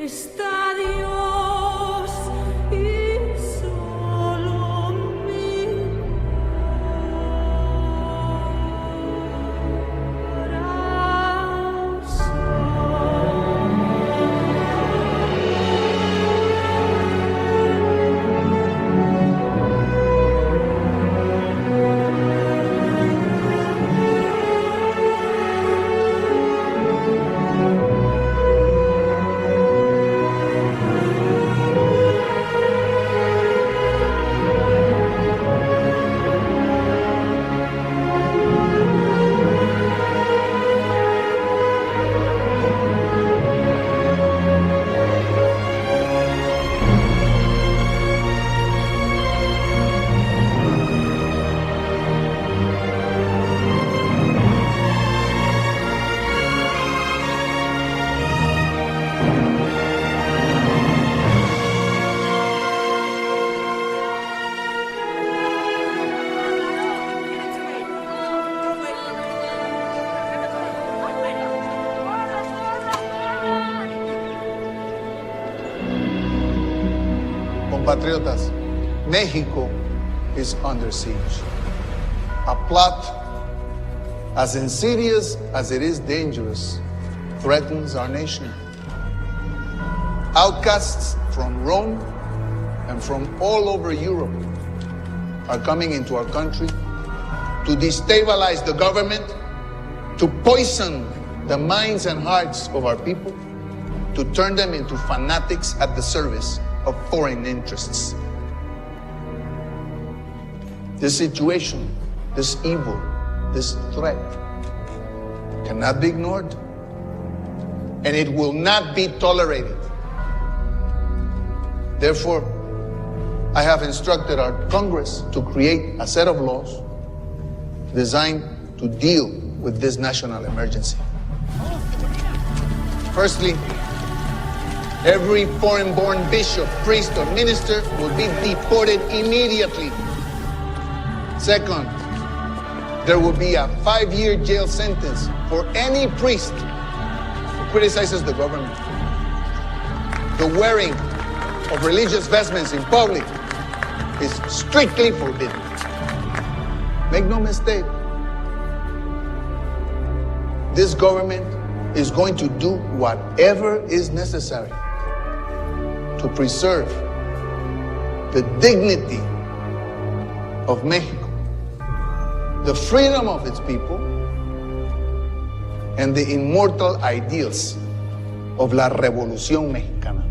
está Dios y solo mi Compatriotas, Mexico is under siege. A plot as insidious as it is dangerous threatens our nation. Outcasts from Rome and from all over Europe are coming into our country to destabilize the government, to poison the minds and hearts of our people, to turn them into fanatics at the service of foreign interests. This situation, this evil, this threat cannot be ignored, and it will not be tolerated. Therefore, I have instructed our Congress to create a set of laws designed to deal with this national emergency. Firstly, every foreign-born bishop, priest, or minister will be deported immediately. Second, there will be a 5-year jail sentence for any priest who criticizes the government. The wearing of religious vestments in public is strictly forbidden. Make no mistake, this government is going to do whatever is necessary to preserve the dignity of Mexico, the freedom of its people, and the immortal ideals of la Revolución Mexicana.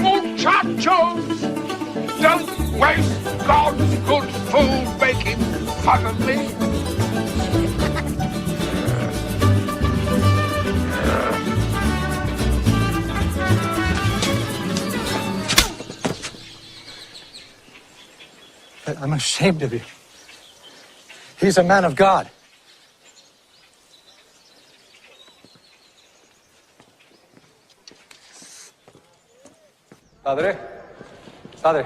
Muchachos, don't waste God's good food making fun of me. I'm ashamed of you. He's a man of God. Padre? Padre?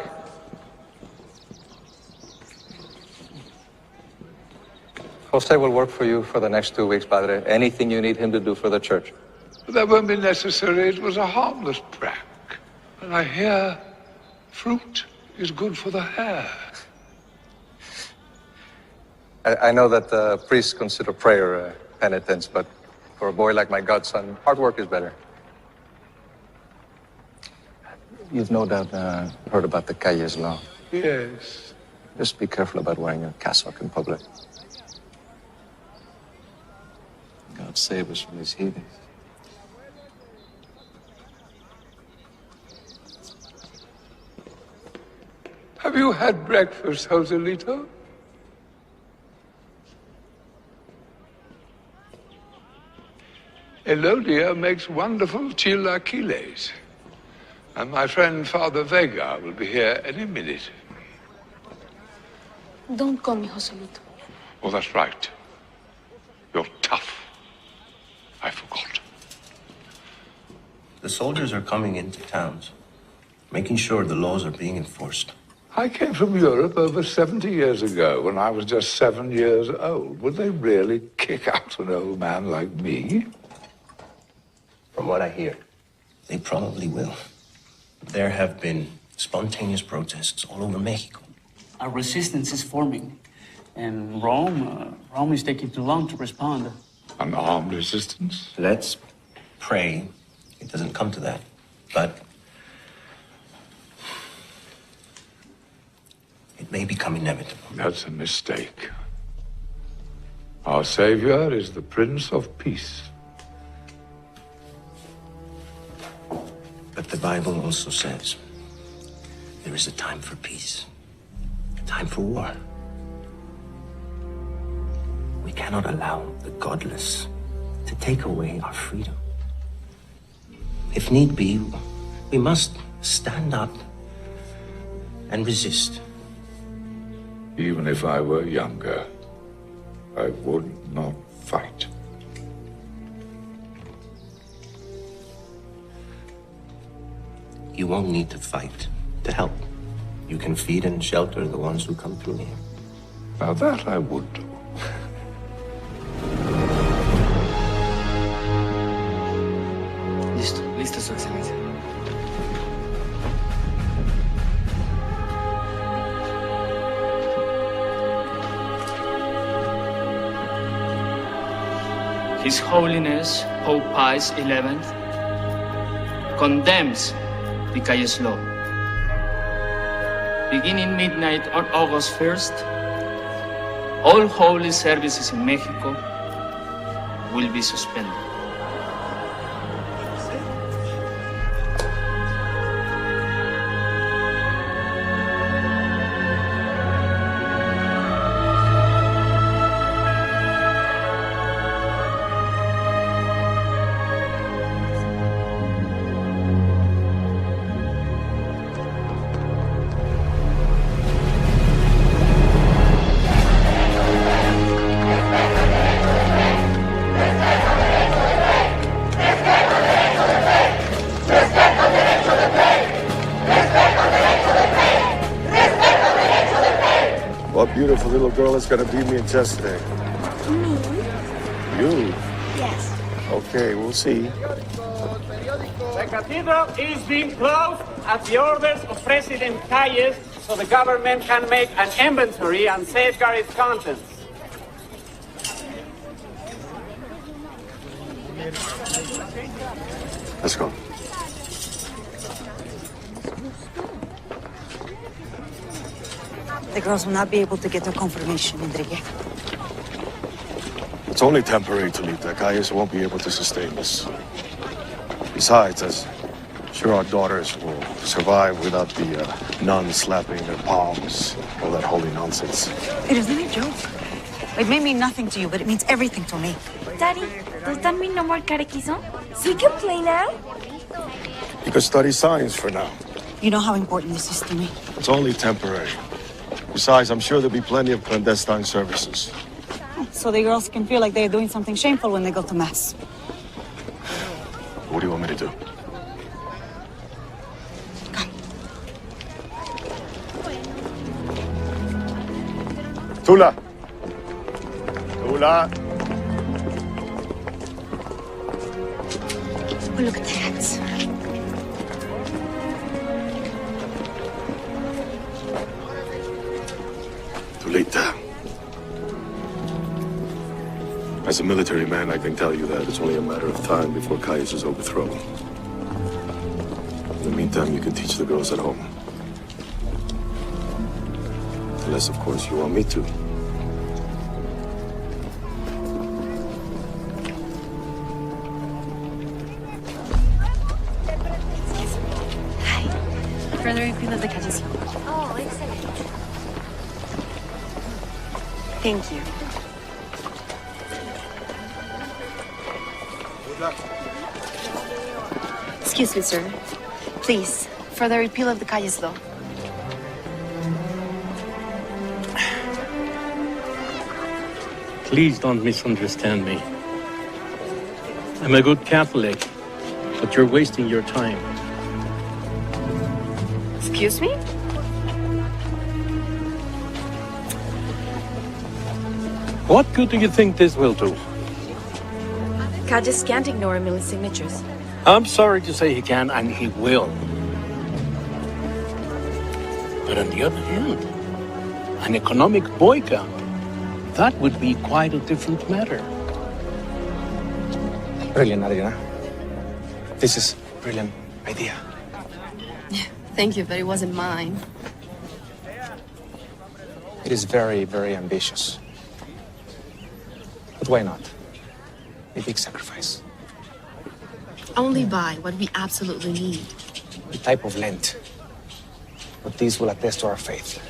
Jose will work for you for the next 2 weeks, Padre. Anything you need him to do for the church. That won't be necessary. It was a harmless prank. And I hear fruit is good for the hair. I know that priests consider prayer penitence, but for a boy like my godson, hard work is better. You've no doubt heard about the Calles law. Yes. Just be careful about wearing a cassock in public. God save us from these heathens. Have you had breakfast, Joselito? Elodia makes wonderful chilaquiles. And my friend Father Vega will be here any minute. Don't call me Joselito. Oh, that's right. You're tough. I forgot. The soldiers are coming into towns, making sure the laws are being enforced. I came from Europe over 70 years ago when I was just 7 years old. Would they really kick out an old man like me? From what I hear, they probably will. There have been spontaneous protests all over Mexico. A resistance is forming, and Rome is taking too long to respond. An armed resistance? Let's pray it doesn't come to that. But it may become inevitable. That's a mistake. Our Savior is the Prince of Peace. But the Bible also says there is a time for peace, a time for war. We cannot allow the godless to take away our freedom. If need be, we must stand up and resist. Even if I were younger, I would not fight. You won't need to fight to help. You can feed and shelter the ones who come through here. Now that I would do. Listo, Su Excelencia. His Holiness Pope Pius XI condemns the Calles law. Beginning midnight on August 1st, all holy services in Mexico will be suspended. What beautiful little girl is gonna beat me in chess today? Me? You? Yes. Okay, we'll see. The cathedral is being closed at the orders of President Calles so the government can make an inventory and safeguard its contents. Let's go. The girls will not be able to get their confirmation, Enrique. It's only temporary, Talita. Calles won't be able to sustain this. Besides, as sure our daughters will survive without the nuns slapping their palms, all that holy nonsense. It isn't a joke. It may mean nothing to you, but it means everything to me. Daddy, does that mean no more catequism? So you can play now? You can study science for now. You know how important this is to me. It's only temporary. Besides, I'm sure there'll be plenty of clandestine services. So the girls can feel like they're doing something shameful when they go to mass. What do you want me to do? Come. Tula! Tula! Oh, look at that. Tulita. As a military man, I can tell you that it's only a matter of time before Calles is overthrown. In the meantime, you can teach the girls at home. Unless, of course, you want me to. Hi. Further repeal of the Calles law. Oh, excellent. Thank you. Excuse me, sir. Please, for the repeal of the Calles law. Please don't misunderstand me. I'm a good Catholic, but you're wasting your time. Excuse me? What good do you think this will do? Calles can't ignore a million signatures. I'm sorry to say he can, and he will. But on the other hand, an economic boycott, that would be quite a different matter. Brilliant, Adriana. This is a brilliant idea. Thank you, but it wasn't mine. It is very, very ambitious. But why not? A big sacrifice. Only buy what we absolutely need. The type of Lent. But this will attest to our faith.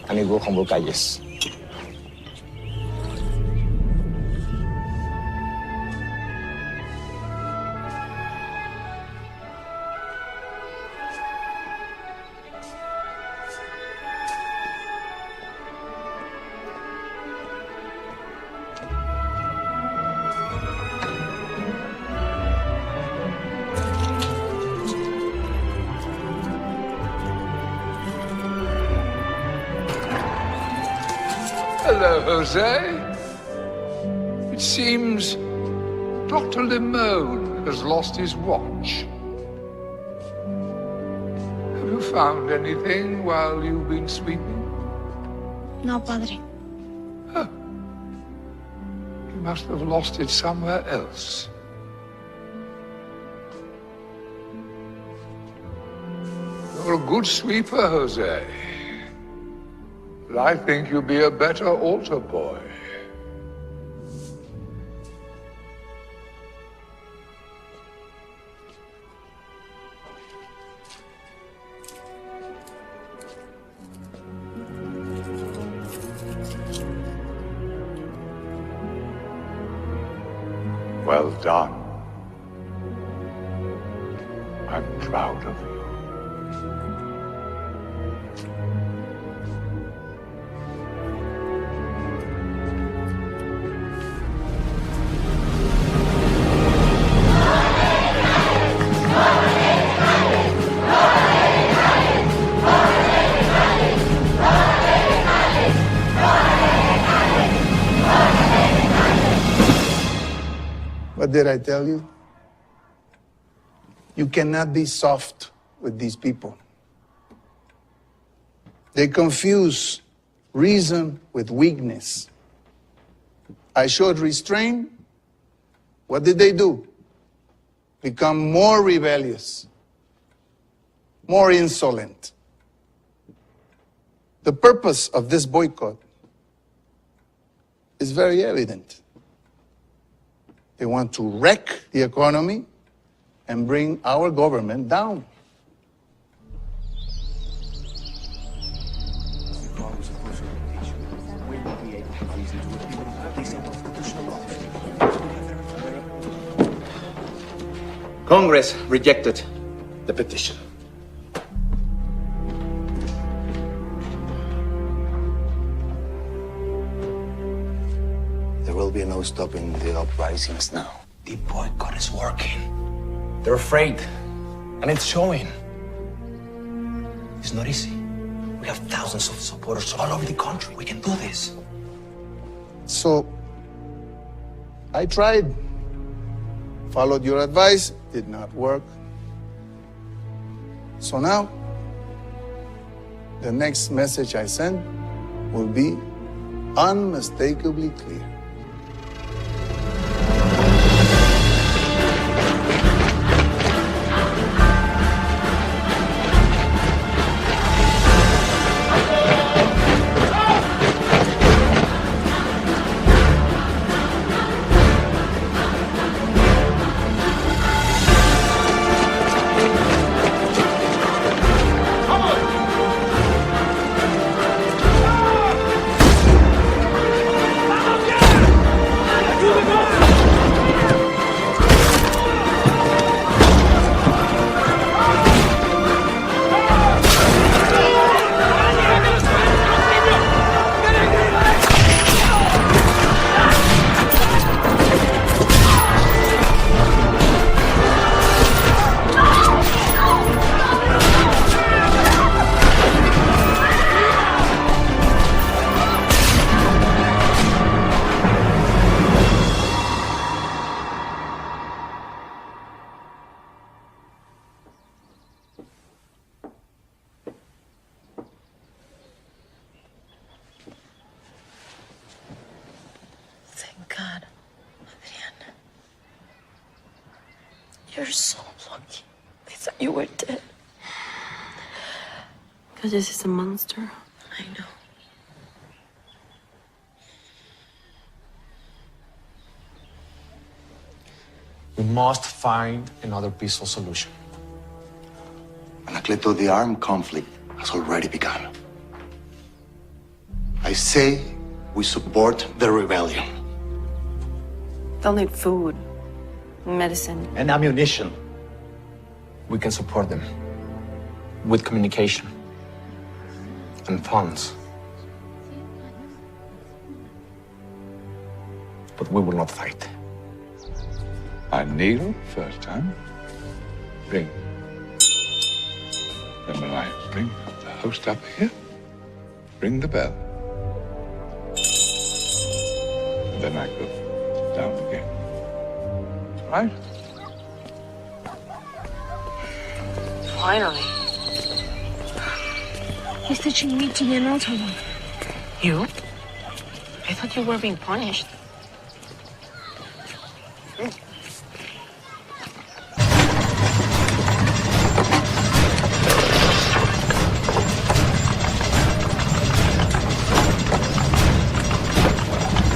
And it will humble Calles. Hello, Jose. It seems Dr. Limone has lost his watch. Have you found anything while you've been sweeping? No, Padre. He must have lost it somewhere else. You're a good sweeper, Jose. But I think you'll be a better altar boy. Well done. I'm proud of you. What did I tell you? You cannot be soft with these people. They confuse reason with weakness. I showed restraint. What did they do? Become more rebellious, more insolent. The purpose of this boycott is very evident. They want to wreck the economy and bring our government down. Congress rejected the petition. There will be no stopping the uprisings now. The boycott is working. They're afraid, and it's showing. It's not easy. We have thousands of supporters all over the country. We can do this. So, I tried. Followed your advice, did not work. So now, the next message I send will be unmistakably clear. You're so lucky. I thought you were dead. Because this is a monster. I know. We must find another peaceful solution. Anacleto, the armed conflict has already begun. I say we support the rebellion. They'll need food, medicine. And ammunition. We can support them with communication and funds. But we will not fight. I kneel first time. Bring them alive. Bring the host up here. Ring the bell. And then I go down again. Right? Finally. He's teaching me to be an altar boy. You? I thought you were being punished.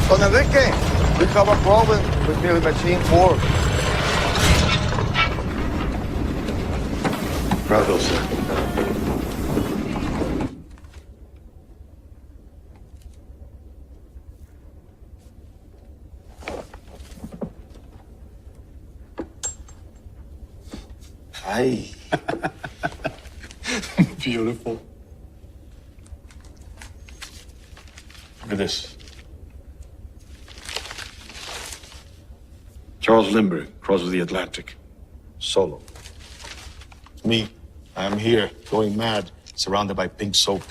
Don Enrique, we have a problem with Millie Machine 4. Bravo, sir. Hi. Beautiful. Look at this. Charles Lindbergh, crosses the Atlantic. Solo. Me, I'm here, going mad, surrounded by pink soap.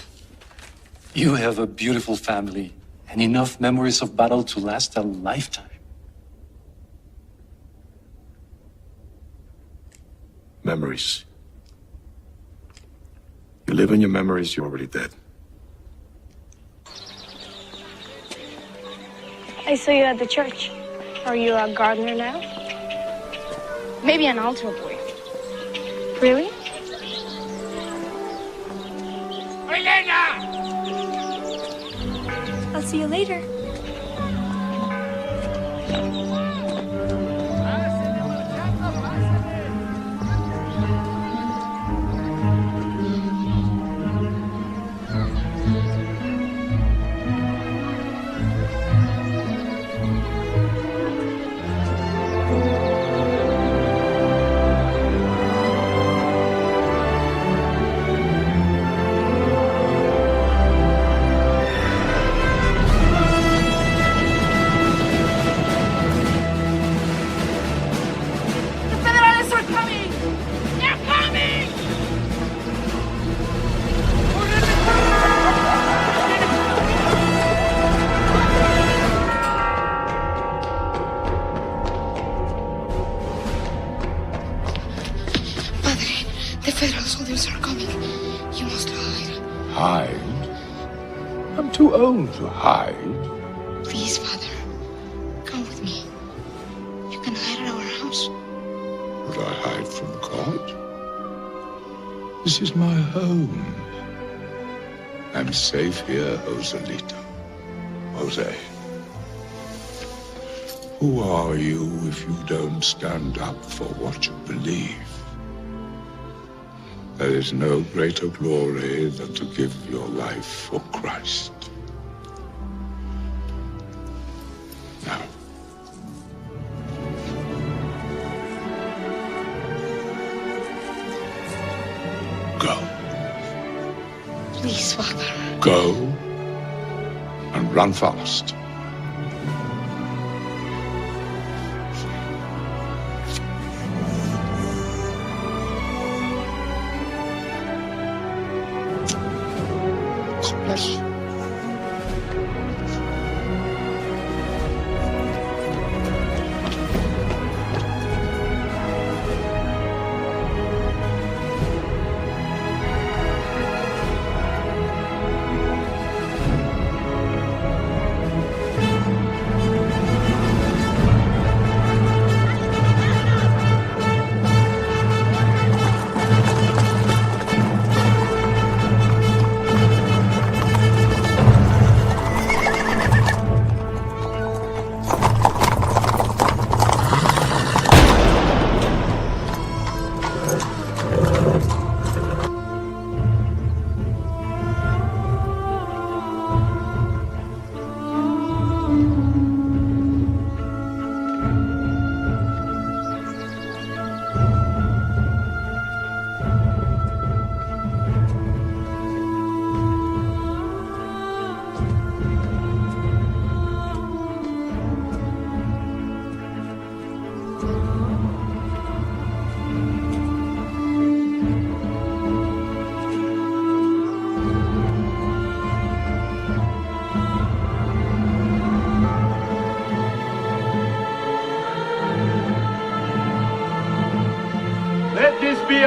You have a beautiful family and enough memories of battle to last a lifetime. Memories. You live in your memories, you're already dead. I saw you at the church. Are you a gardener now? Maybe an altar boy. Really? Elena! I'll see you later. The federal soldiers are coming. You must hide. Hide? I'm too old to hide. Please, Father. Come with me. You can hide at our house. Would I hide from God? This is my home. I'm safe here, Joselito. Jose. Who are you if you don't stand up for what you believe? There is no greater glory than to give your life for Christ. Now, go. Please, Father. Go and run fast. God bless you.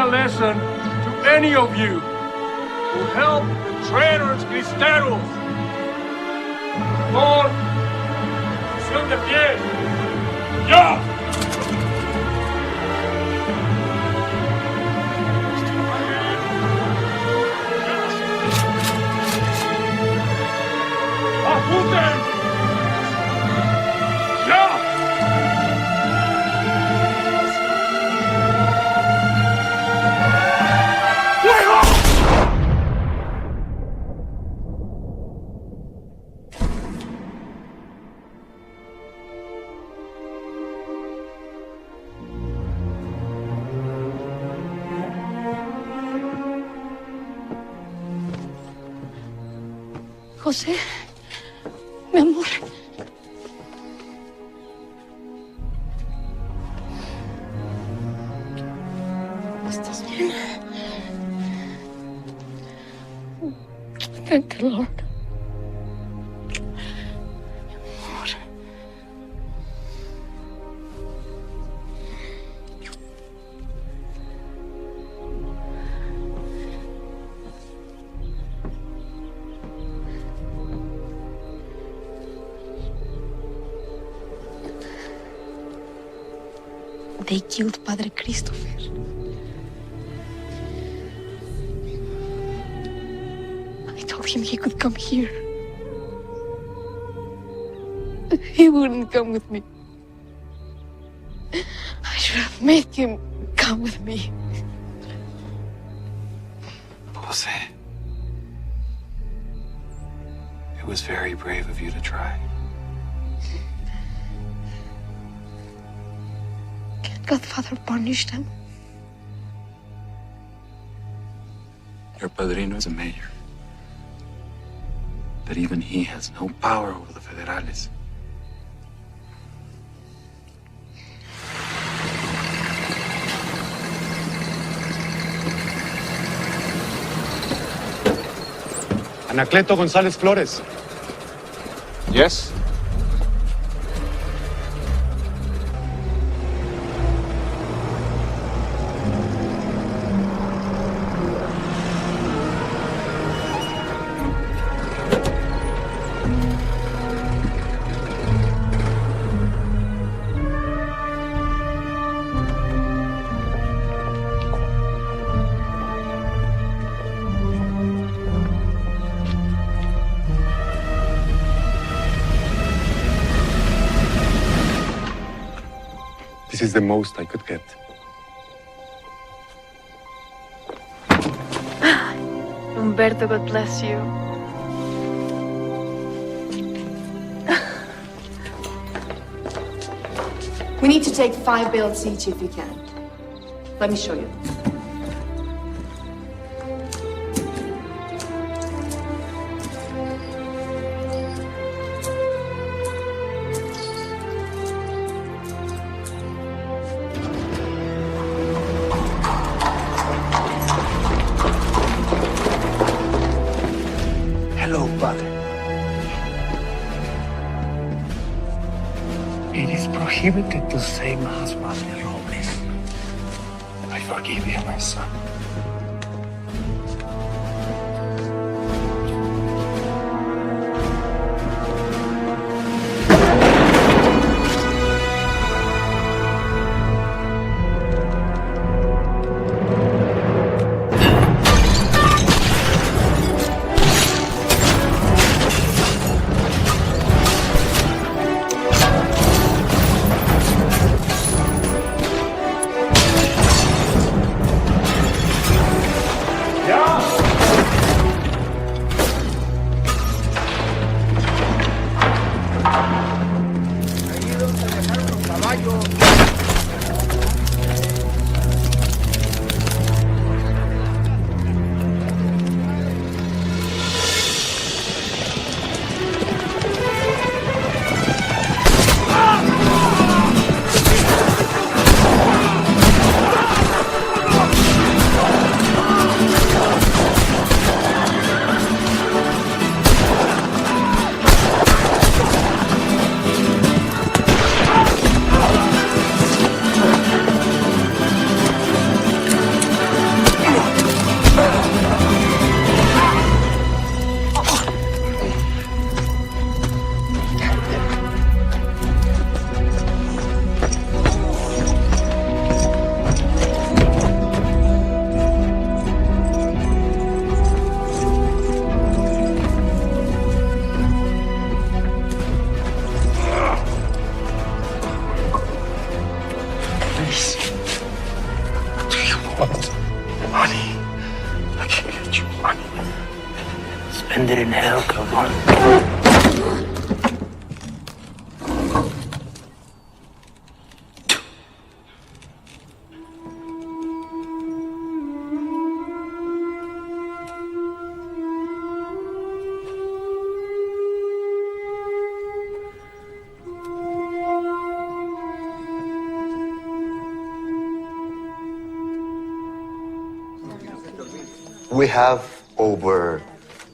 a lesson to any of you who help the traitors cristianos. Por posición de pie. ¡Ya! ¡Apunten! ¡Ya! ¡Fuego! José, mi amor. ¿Estás bien? Thank the Lord. Mi amor. They killed Padre Christopher. I told him he could come here. He wouldn't come with me. I should have made him come with me. Jose, it was very brave of you to try. Godfather punished them. Your padrino is a mayor. But even he has no power over the federales. Anacleto González Flores. Yes? This is the most I could get. Humberto, God bless you. We need to take 5 bales each if we can. Let me show you. Hello, Padre. It is prohibited to say Mass, Padre Robles. I forgive you, my son. money. Spend it in hell, cabrón. We have over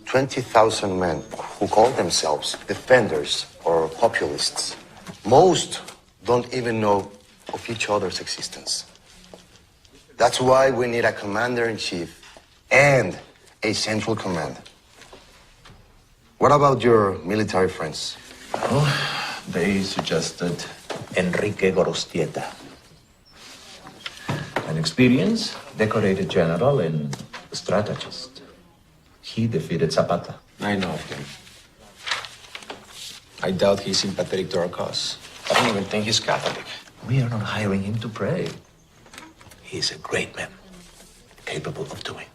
20,000 men who call themselves defenders or populists. Most don't even know of each other's existence. That's why we need a commander-in-chief and a central command. What about your military friends? Well, they suggested Enrique Gorostieta, an experienced, decorated general and strategist. He defeated Zapata. I know of him. I doubt he's sympathetic to our cause. I don't even think he's Catholic. We are not hiring him to pray. He's a great man, capable of doing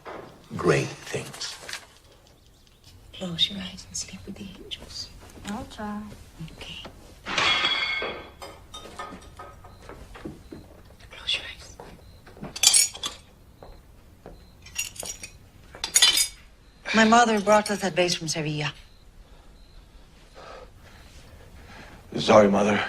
great things. Close your eyes and sleep with the angels. I'll try. Okay. Close your eyes. My mother brought us that vase from Sevilla. Sorry, Mother.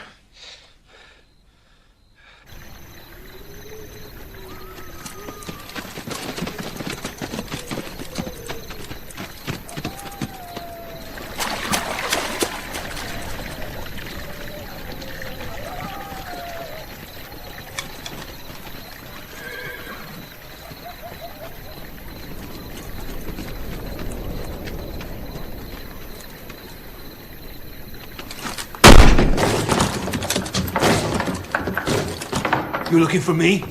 You looking for me?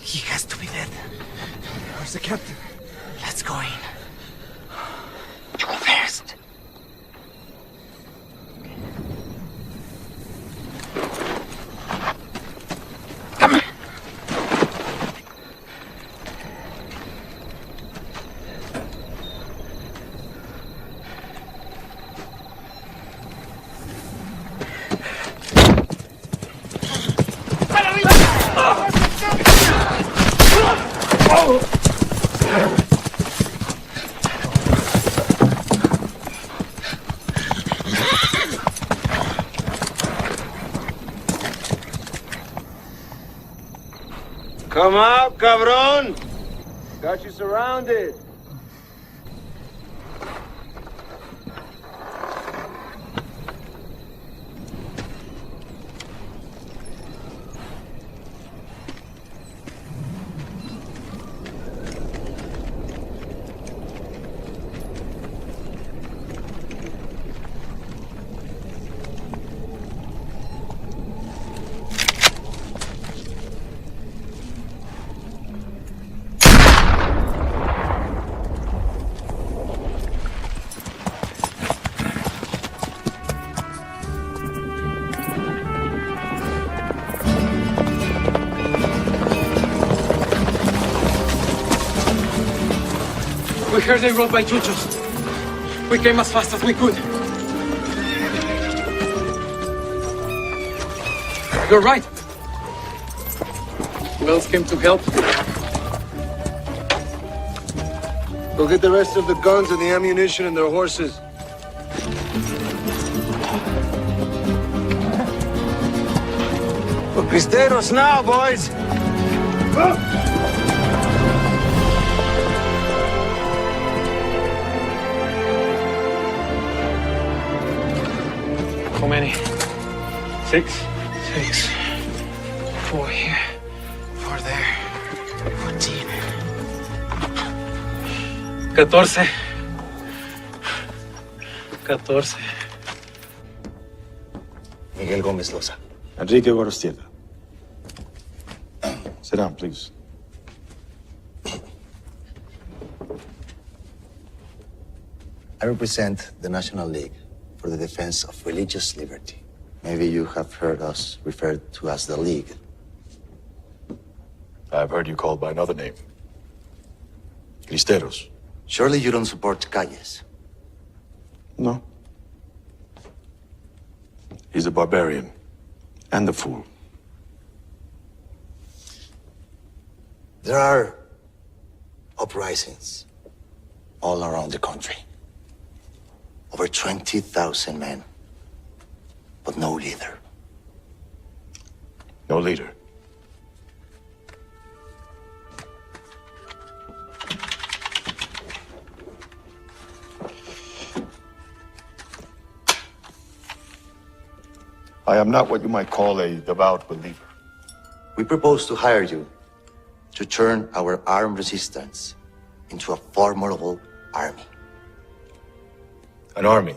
He has to be dead. Where's the captain? Let's go in. You go first. Come on. Come out, cabron! Got you surrounded. We heard they rode by chuchos. We came as fast as we could. You're right. Who else came to help? Go get the rest of the guns and the ammunition and their horses. Cristeros now, boys! How many? 6? 6. 4 here, 4 there. 14. 14. 14. Miguel Gómez Loza. Enrique Cristiada. Sit down, please. I represent the National League for the Defense of Religious Liberty. Maybe you have heard us referred to as the League. I've heard you called by another name. Cristeros. Surely you don't support Calles. No. He's a barbarian. And a fool. There are uprisings all around the country. Over 20,000 men, but no leader. No leader. I am not what you might call a devout believer. We propose to hire you to turn our armed resistance into a formidable army. An army?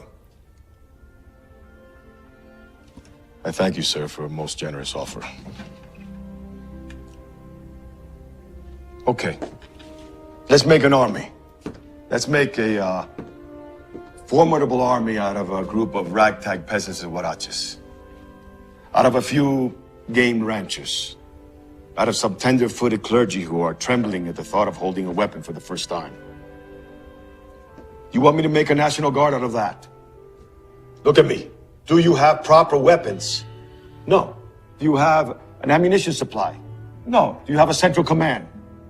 I thank you, sir, for a most generous offer. Okay. Let's make an army. Let's make a formidable army out of a group of ragtag peasants and huaraches. Out of a few game ranchers. Out of some tender-footed clergy who are trembling at the thought of holding a weapon for the first time. You want me to make a National Guard out of that? Look at me. Do you have proper weapons? No. Do you have an ammunition supply? No. Do you have a central command?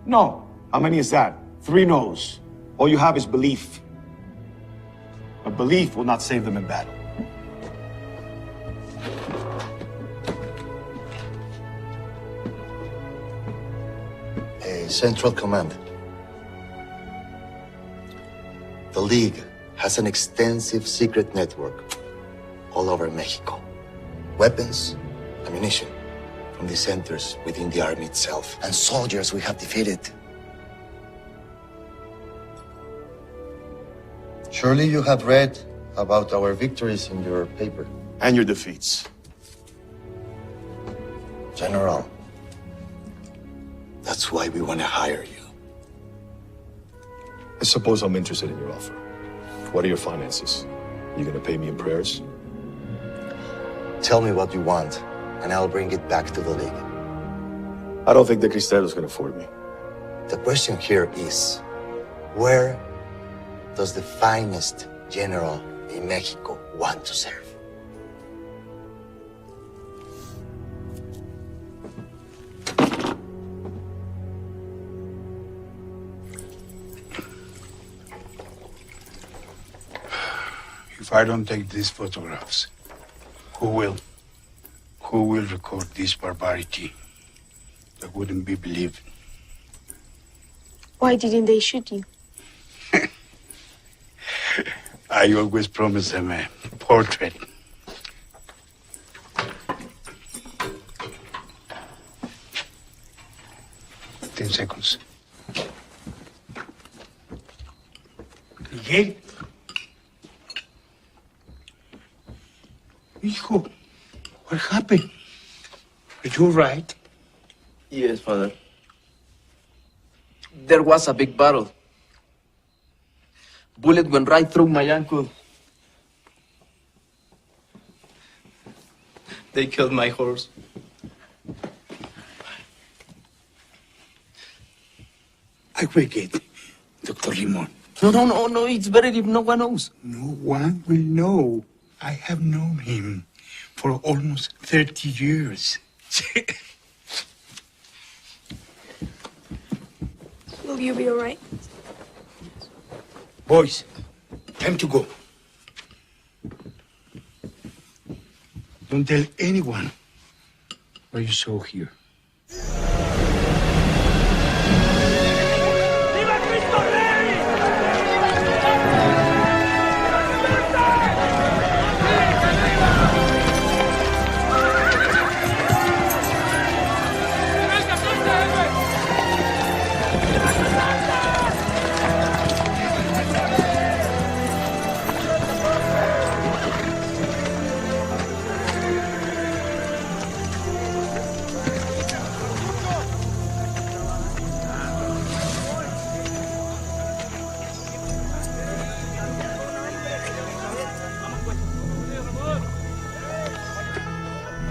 No. How many is that? 3 no's. All you have is belief. But belief will not save them in battle. A central command. The League has an extensive secret network all over Mexico. Weapons, ammunition from the centers within the army itself, and soldiers we have defeated. Surely you have read about our victories in your paper. And your defeats. General, that's why we want to hire you. I suppose I'm interested in your offer. What are your finances? You gonna pay me in prayers? Tell me what you want, and I'll bring it back to the League. I don't think the Cristeros can afford me. The question here is, where does the finest general in Mexico want to serve? If I don't take these photographs, who will? Who will record this barbarity that wouldn't be believed? Why didn't they shoot you? I always promise them a portrait. Ten seconds. Miguel. Hijo, what happened? Are you all right? Yes, Father. There was a big battle. Bullet went right through my ankle. They killed my horse. I will get Dr. Limon. No, it's better if no one knows. No one will know. I have known him for almost 30 years. Will you be all right? Boys, time to go. Don't tell anyone what you saw here.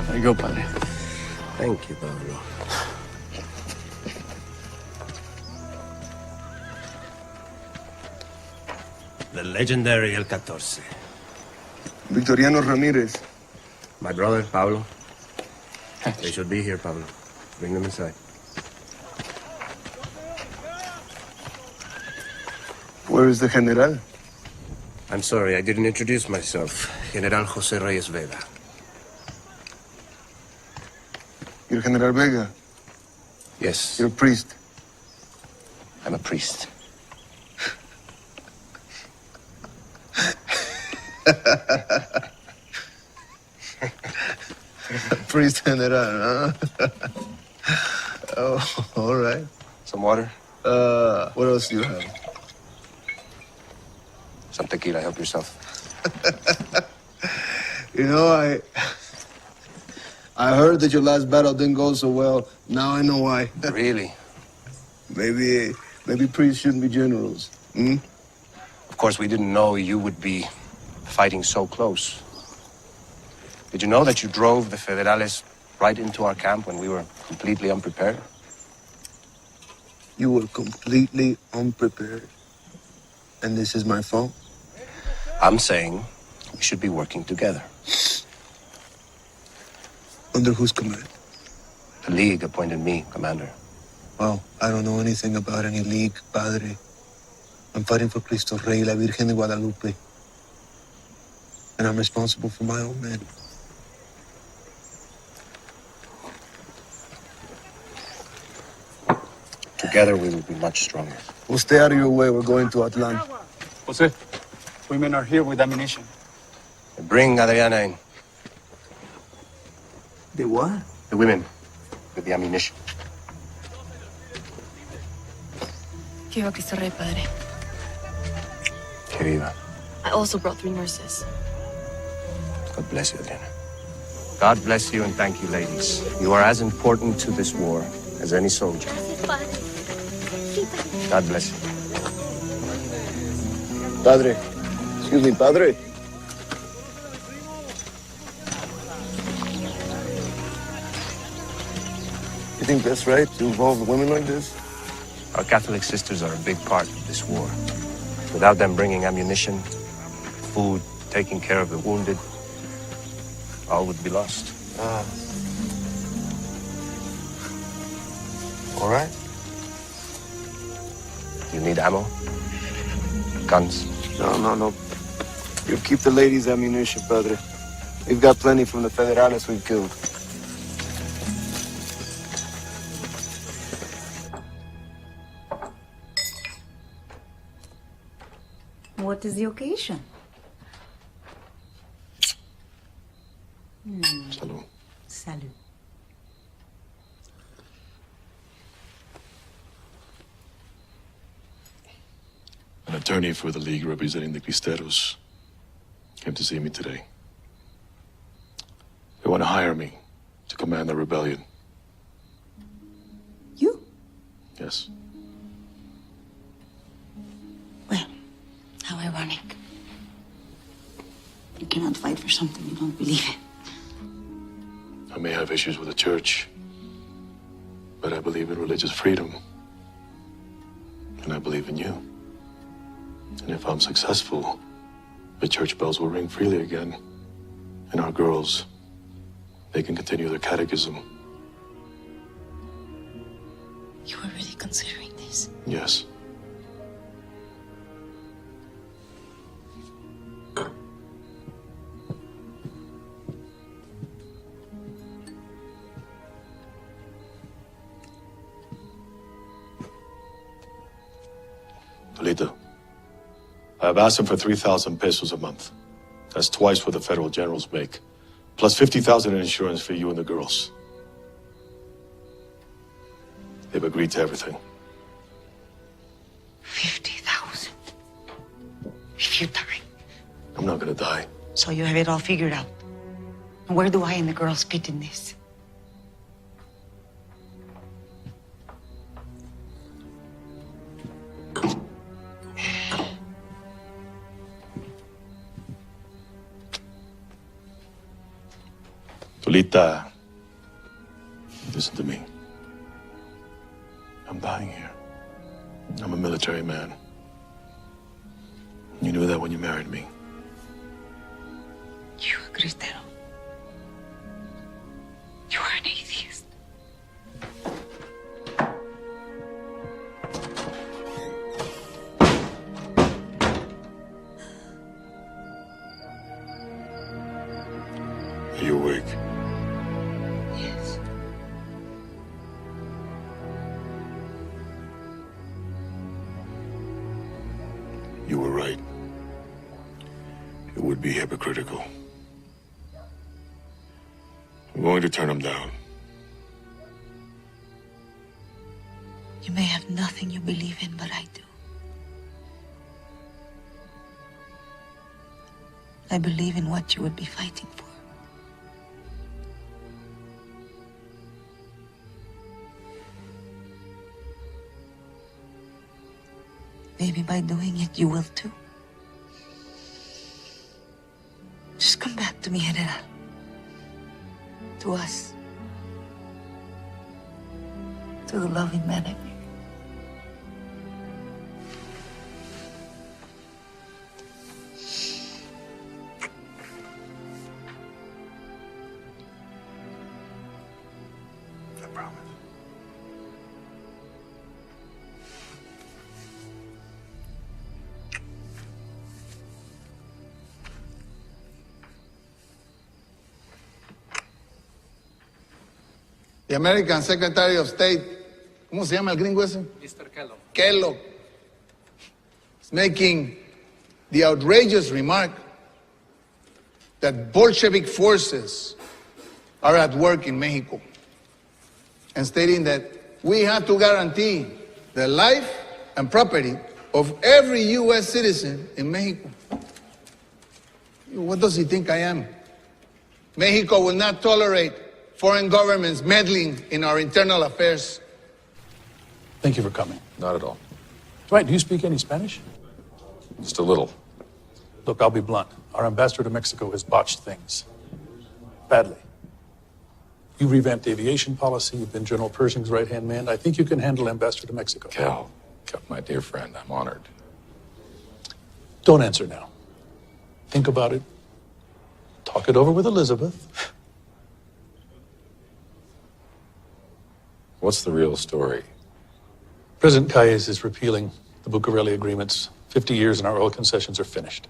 There you go, Padre. Thank you, Pablo. The legendary El Catorce. Victoriano Ramirez. My brother, Pablo. They should be here, Pablo. Bring them inside. Where is the General? I'm sorry, I didn't introduce myself. General Jose Reyes Vega. You're General Vega? Yes. You're a priest? I'm a priest. Priest General, huh? Oh, all right. Some water? What else do you have? Some tequila, help yourself. You know, I heard that your last battle didn't go so well. Now I know why. Really? Maybe priests shouldn't be generals. Hmm? Of course, we didn't know you would be fighting so close. Did you know that you drove the Federales right into our camp when we were completely unprepared? You were completely unprepared. And this is my fault? I'm saying we should be working together. Under whose command? The League appointed me commander. Well, I don't know anything about any league, Padre. I'm fighting for Cristo Rey, la Virgen de Guadalupe. And I'm responsible for my own men. Together we will be much stronger. We'll stay out of your way. We're going to Atlanta. Jose, women are here with ammunition. Bring Adriana in. The what? The women with the ammunition. Que viva Cristo Rey, Padre. Que viva. I also brought 3 nurses. God bless you, Adriana. God bless you and thank you, ladies. You are as important to this war as any soldier. God bless you. Padre. Excuse me, Padre. You think that's right to involve women like this? Our Catholic sisters are a big part of this war. Without them bringing ammunition, food, taking care of the wounded, all would be lost. All right. You need ammo? Guns? No. You keep the ladies' ammunition, Padre. We've got plenty from the Federales we've killed. What is the occasion? Salud. Salud. An attorney for the League representing the Cristeros came to see me today. They want to hire me to command the rebellion. You? Yes. How ironic. You cannot fight for something you don't believe in. I may have issues with the church, but I believe in religious freedom. And I believe in you. And if I'm successful, the church bells will ring freely again. And our girls, they can continue their catechism. You were really considering this? Yes. Lolita, I've asked him for 3,000 pesos a month. That's twice what the federal generals make. Plus 50,000 in insurance for you and the girls. They've agreed to everything. 50,000. If you die. I'm not gonna die. So you have it all figured out. And where do I and the girls fit in this? Lolita, listen to me. I'm dying here. I'm a military man. You knew that when you married me. You, Cristiada. You are an atheist. Are you awake? Yes. You were right. It would be hypocritical. I'm going to turn him down. You may have nothing you believe in, but I do. I believe in what you would be fighting for. Maybe by doing it, you will too. Just come back to me, General. To us. To the loving man I married. I promise. The American Secretary of State, ¿cómo se llama el gringo ese? Mr. Kellogg. Kellogg, is making the outrageous remark that Bolshevik forces are at work in Mexico, and stating that we have to guarantee the life and property of every U.S. citizen in Mexico. What does he think I am? Mexico will not tolerate foreign governments meddling in our internal affairs. Thank you for coming. Not at all. Dwight, do you speak any Spanish? Just a little. Look, I'll be blunt. Our ambassador to Mexico has botched things. Badly. You revamped aviation policy. You've been General Pershing's right-hand man. I think you can handle ambassador to Mexico. Cal, my dear friend, I'm honored. Don't answer now. Think about it. Talk it over with Elizabeth. What's the real story? President Calles is repealing the Bucareli agreements. 50 years and our oil concessions are finished.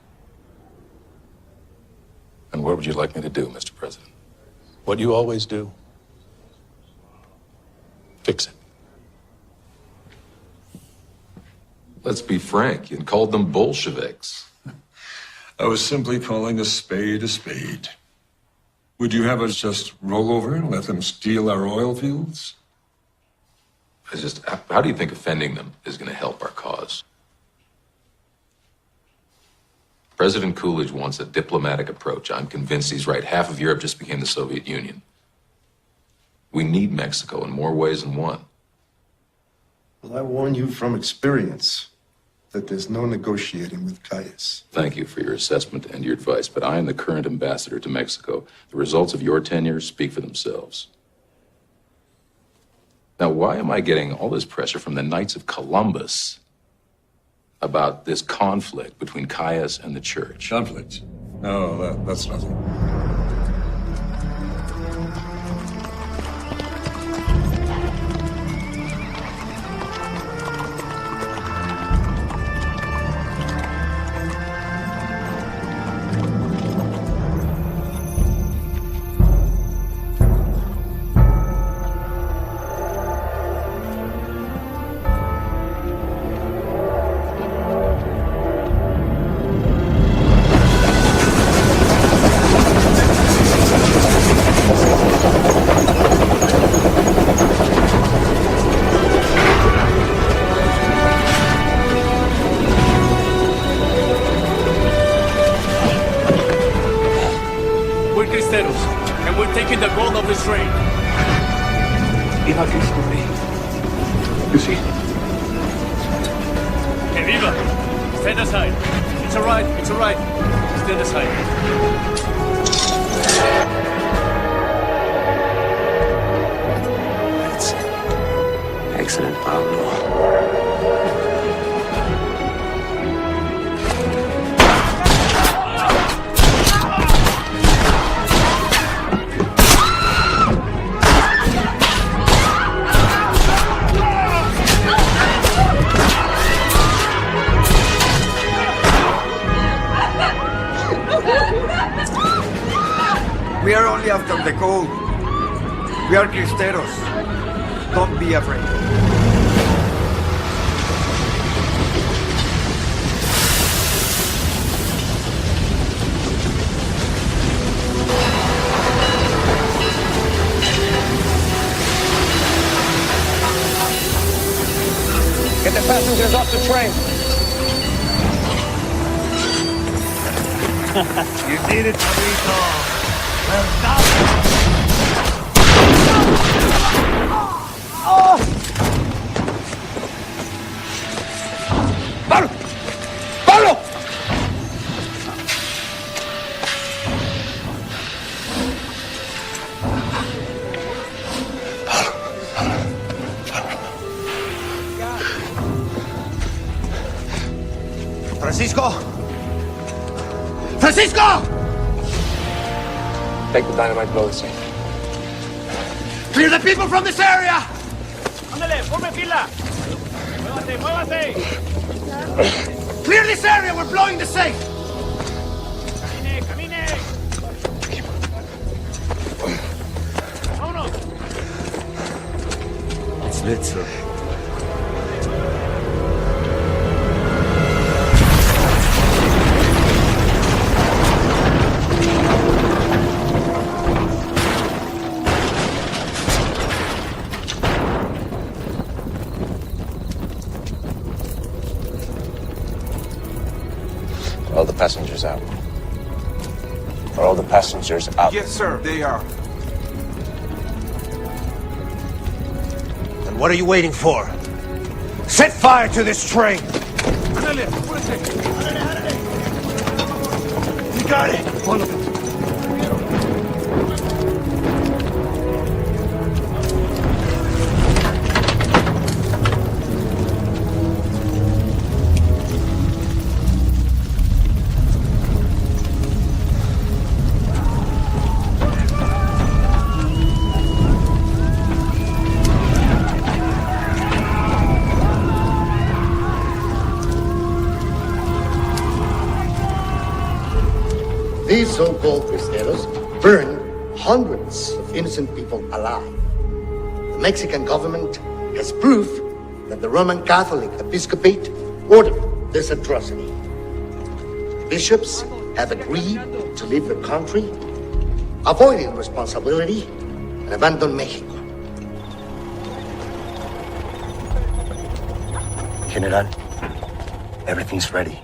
And what would you like me to do, Mr. President? What you always do. Fix it. Let's be frank. You called them Bolsheviks. I was simply calling a spade a spade. Would you have us just roll over and let them steal our oil fields? How do you think offending them is going to help our cause? President Coolidge wants a diplomatic approach. I'm convinced he's right. Half of Europe just became the Soviet Union. We need Mexico in more ways than one. Well, I warn you from experience that there's no negotiating with Calles. Thank you for your assessment and your advice, but I am the current ambassador to Mexico. The results of your tenure speak for themselves. Now, why am I getting all this pressure from the Knights of Columbus? about this conflict between Caius and the church. Conflict? No, that's nothing. We're Cristeros, and we're taking the gold of this raid. Viva Cristo Rey. You see? Que viva! Stand aside. It's all right, it's all right. Stand aside. Excellent, Pablo. We are only after the gold. We are Cristeros. Don't be afraid. Get the passengers off the train. You did it, Pablito. Well done. ¡Pablo! ¡Pablo! Francisco! Francisco! Take the dynamite, blow the scene. Clear the people from this area! ¡Ándale, forme fila! ¡Muévase, muévase! Clear this area! We're blowing the safe! ¡Camine, camine! ¡Vámonos! It's lit, sir. All the passengers out. Are all the passengers out? Yes, sir, they are. Then what are you waiting for? Set fire to this train! ¡Ándale, apúrate! You got it! Follow me. These so-called Cristeros burned hundreds of innocent people alive. The Mexican government has proof that the Roman Catholic Episcopate ordered this atrocity. Bishops have agreed to leave the country, avoiding responsibility, and abandon Mexico. General, everything's ready.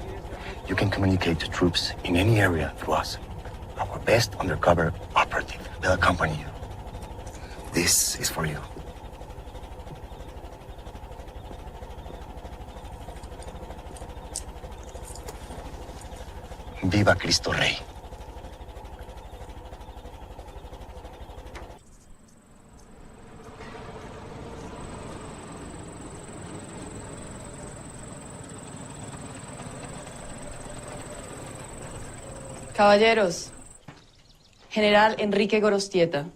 You can communicate to troops in any area through us. Our best undercover operative will accompany you. This is for you. Viva Cristo Rey. Caballeros, General Enrique Gorostieta.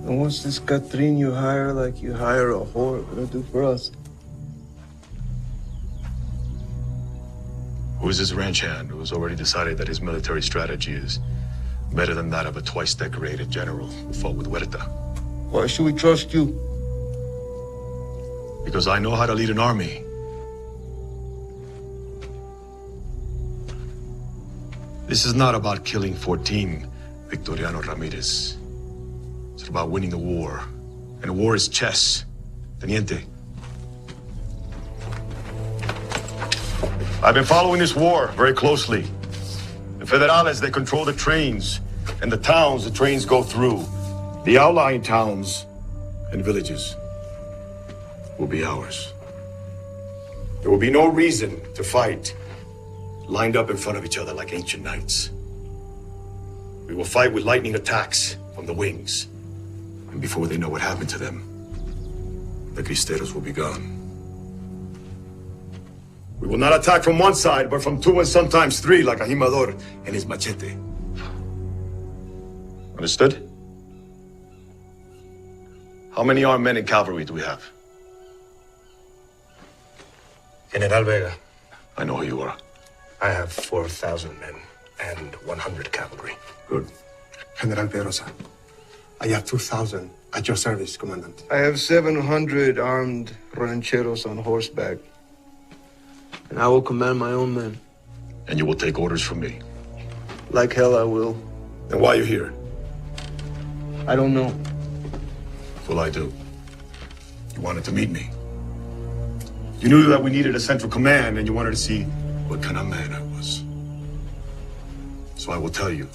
And what's this Catherine you hire like you hire a whore gonna do for us? Who is this ranch hand who has already decided that his military strategy is better than that of a twice decorated general who fought with Huerta? Why should we trust you? Because I know how to lead an army. This is not about killing 14 Victoriano Ramirez. It's about winning the war. And war is chess. Teniente. I've been following this war very closely. The Federales, they control the trains and the towns the trains go through. The outlying towns and villages will be ours. There will be no reason to fight lined up in front of each other like ancient knights. We will fight with lightning attacks from the wings. And before they know what happened to them, the Cristeros will be gone. We will not attack from one side, but from two and sometimes three, like Ahimador and his machete. Understood? How many armed men and cavalry do we have? General Vega. I know who you are. I have 4,000 men and 100 cavalry. Good. General Pedrosa, I have 2,000 at your service, Commandant. I have 700 armed rancheros on horseback. And I will command my own men. And you will take orders from me. Like hell I will. And why are you here? I don't know. Well, I do. You wanted to meet me. You knew that we needed a central command, and you wanted to see what kind of man I was. So I will tell you.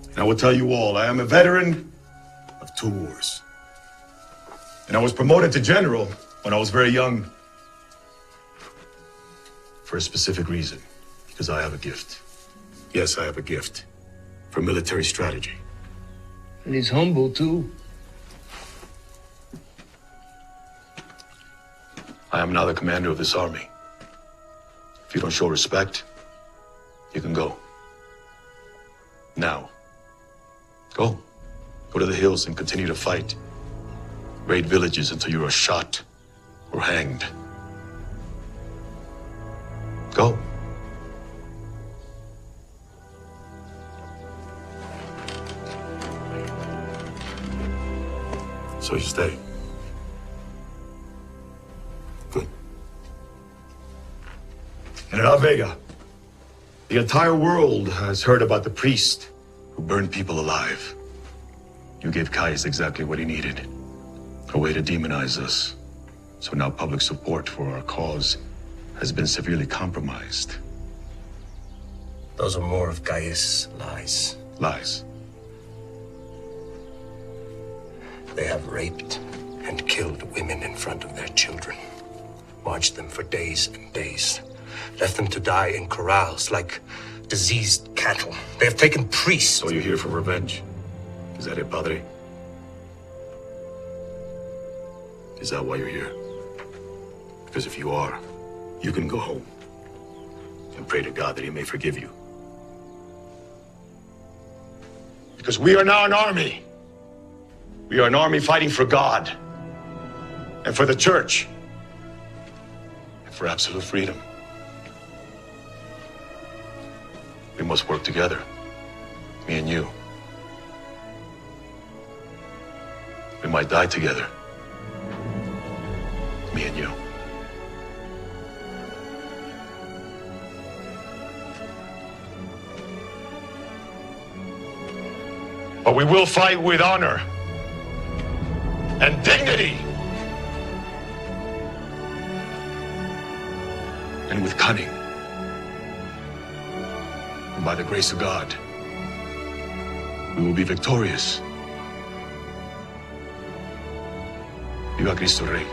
And I will tell you all, I am a veteran of 2 wars. And I was promoted to general when I was very young for a specific reason. Because I have a gift. Yes, I have a gift for military strategy. And he's humble, too. I am now the commander of this army. If you don't show respect, you can go. Now. Go. Go to the hills and continue to fight. Raid villages until you are shot or hanged. Go. So you stay. Good. General Vega, the entire world has heard about the priest who burned people alive. You gave Caius exactly what he needed. A way to demonize us. So now public support for our cause has been severely compromised. Those are more of Caius' lies. Lies. They have raped and killed women in front of their children. Watched them for days and days. Left them to die in corrals like diseased cattle. They have taken priests. So you're here for revenge? Is that it, Padre? Is that why you're here? Because if you are, you can go home and pray to God that he may forgive you. Because we are now an army. We are an army fighting for God and for the church and for absolute freedom. We must work together, me and you. We might die together, me and you. But we will fight with honor and dignity and with cunning. And by the grace of God, we will be victorious. Viva Cristo Rey.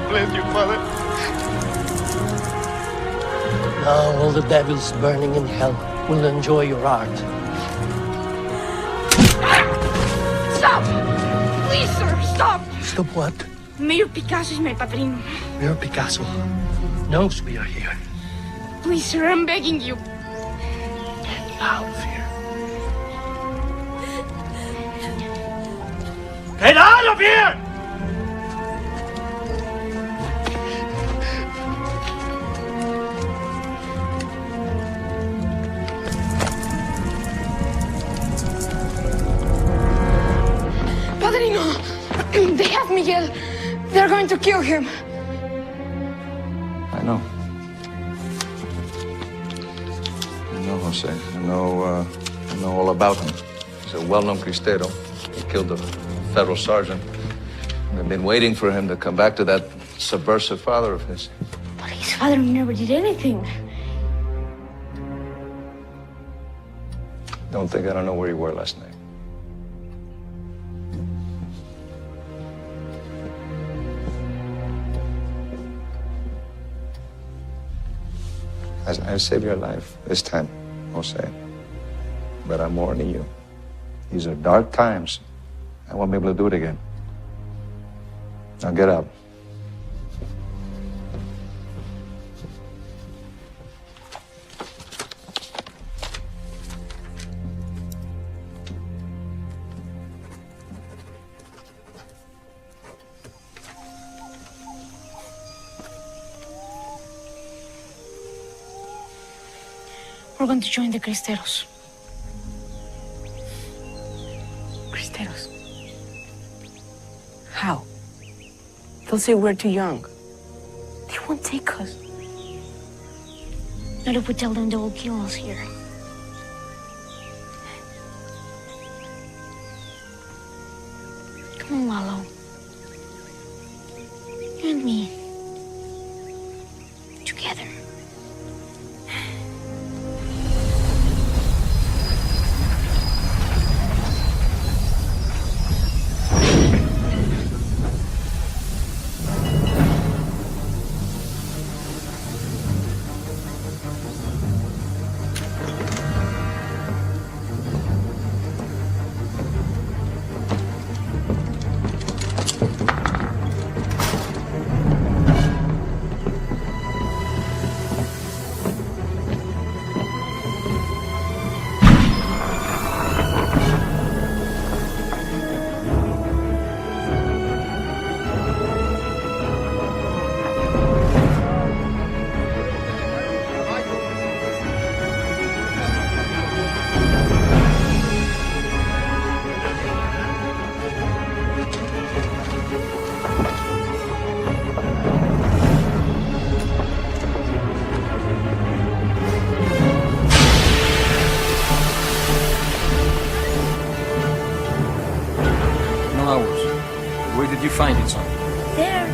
Bless you, Father. Now all the devils burning in hell will enjoy your art. Stop! Please, sir, stop! Stop what? Mayor Picasso is my padrino. Mayor Picasso knows we are here. Please, sir, I'm begging you. Get out of here. Get out of here! Padrino, they have Miguel. They're going to kill him. I know. I know, Jose. I know all about him. He's a well-known Cristero. He killed a federal sergeant. We've been waiting for him to come back to that subversive father of his. But his father never did anything. Don't think I don't know where you were last night. I saved your life this time, Jose. But I'm warning you. These are dark times. I won't be able to do it again. Now get up. We're going to join the Cristeros. Cristeros? How? They'll say we're too young. They won't take us. Not if we tell them they will kill us here. Come on, Lalo. You and me. Together. Where did you find it, son? There.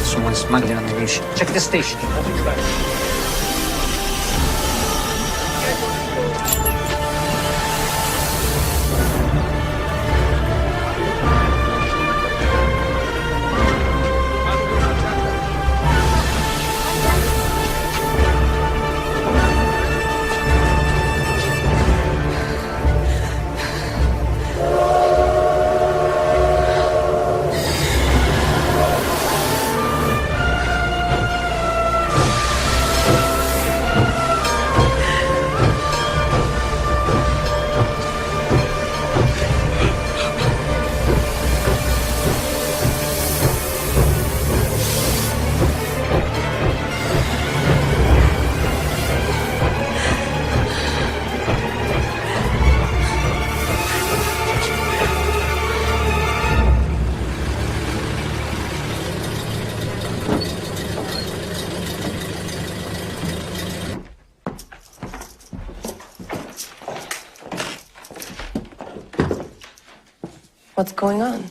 Someone's smuggling ammunition. Check the station. What's going on?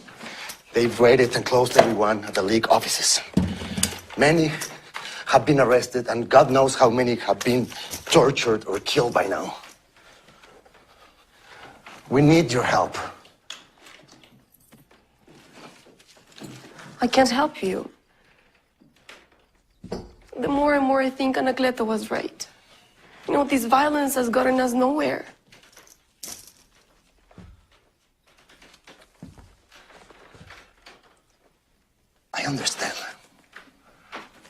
They've raided and closed everyone at the League offices. Many have been arrested, and God knows how many have been tortured or killed by now. We need your help. I can't help you. The more and more I think Anacleto was right. You know, this violence has gotten us nowhere. I understand.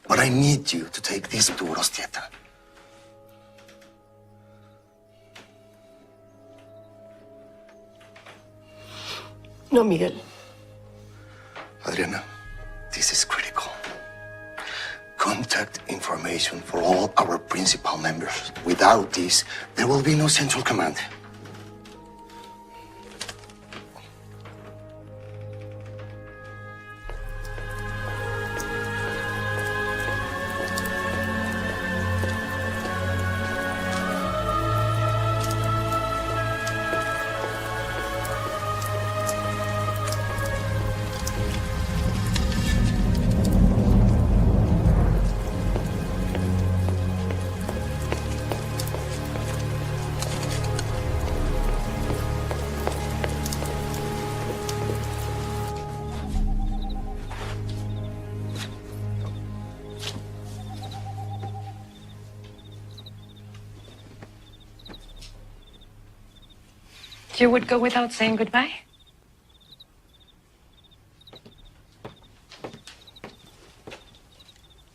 But I need you to take this to Rostieta. No, Miguel. Adriana, this is critical. Contact information for all our principal members. Without this, there will be no central command. You would go without saying goodbye?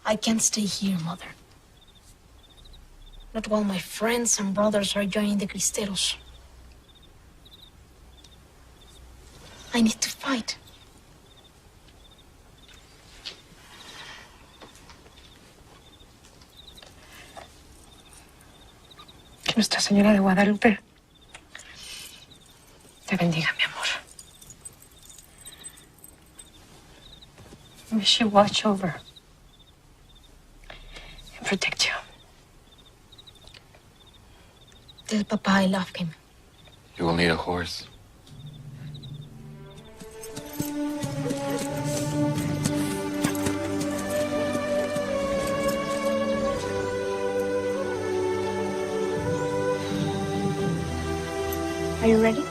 I can't stay here, Mother. Not while my friends and brothers are joining the Cristeros. I need to fight. Que Nuestra Señora de Guadalupe te bendiga, mi amor. May she watch over and protect you. Tell Papa I love him. You will need a horse. Are you ready?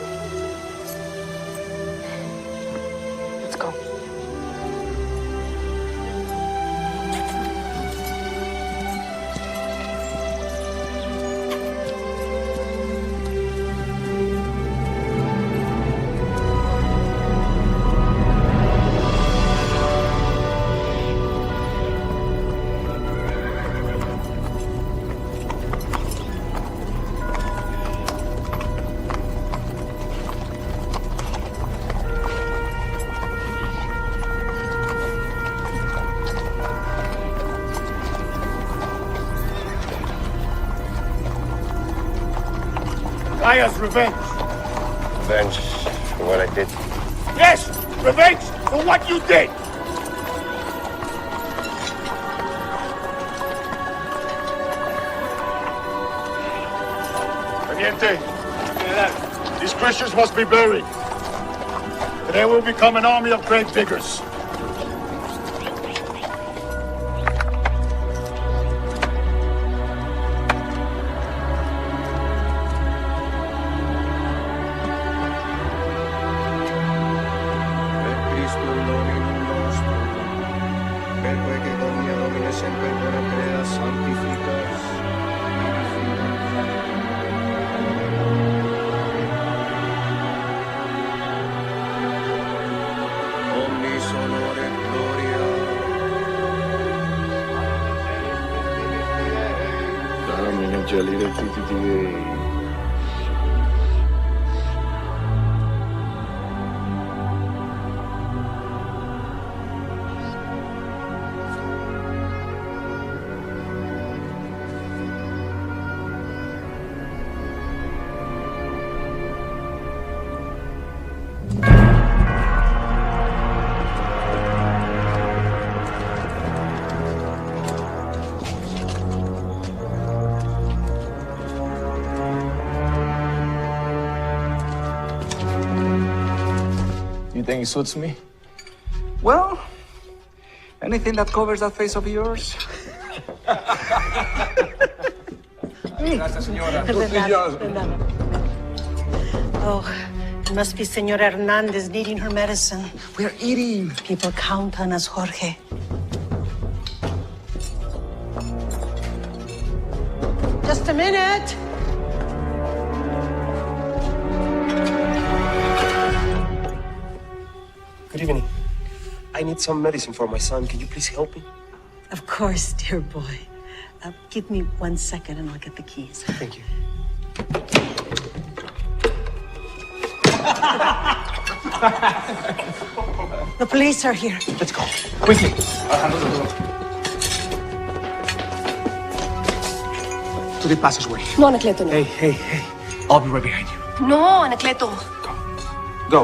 Let's go. Kaya's revenge. Revenge for what I did. Yes, revenge for what you did. Teniente, these Christians must be buried. They will become an army of great diggers. think it suits me? Well, anything that covers that face of yours. Gracias, señora. Oh, it must be Senora Hernandez needing her medicine. We're eating. People count on us, Jorge. Just a minute. Good evening. I need some medicine for my son. Can you please help me? Of course, dear boy. Give me 1 second and I'll get the keys. Thank you. The police are here. Let's go. Quickly. To the passageway. No, Anacleto, no. Hey. I'll be right behind you. No, Anacleto. Go.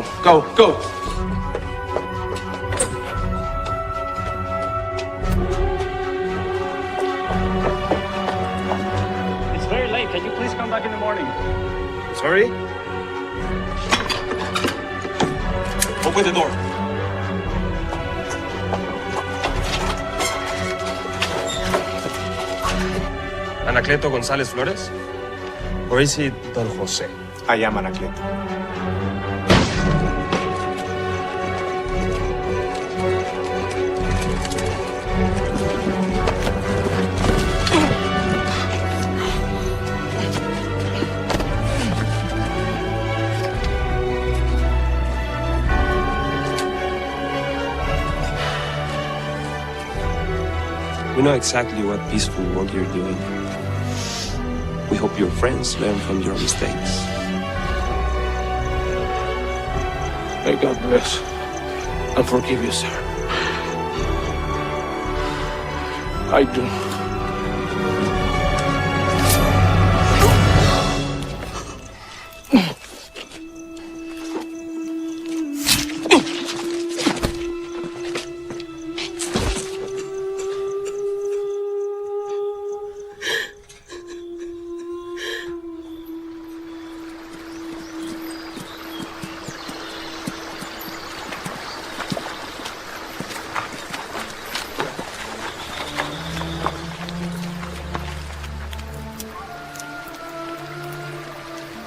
It's very late. Can you please come back in the morning? Sorry? Open the door. Anacleto González Flores? Or is he Don Jose? I am Anacleto. We know exactly what peaceful work you're doing. We hope your friends learn from your mistakes. May God bless and forgive you, sir. I do.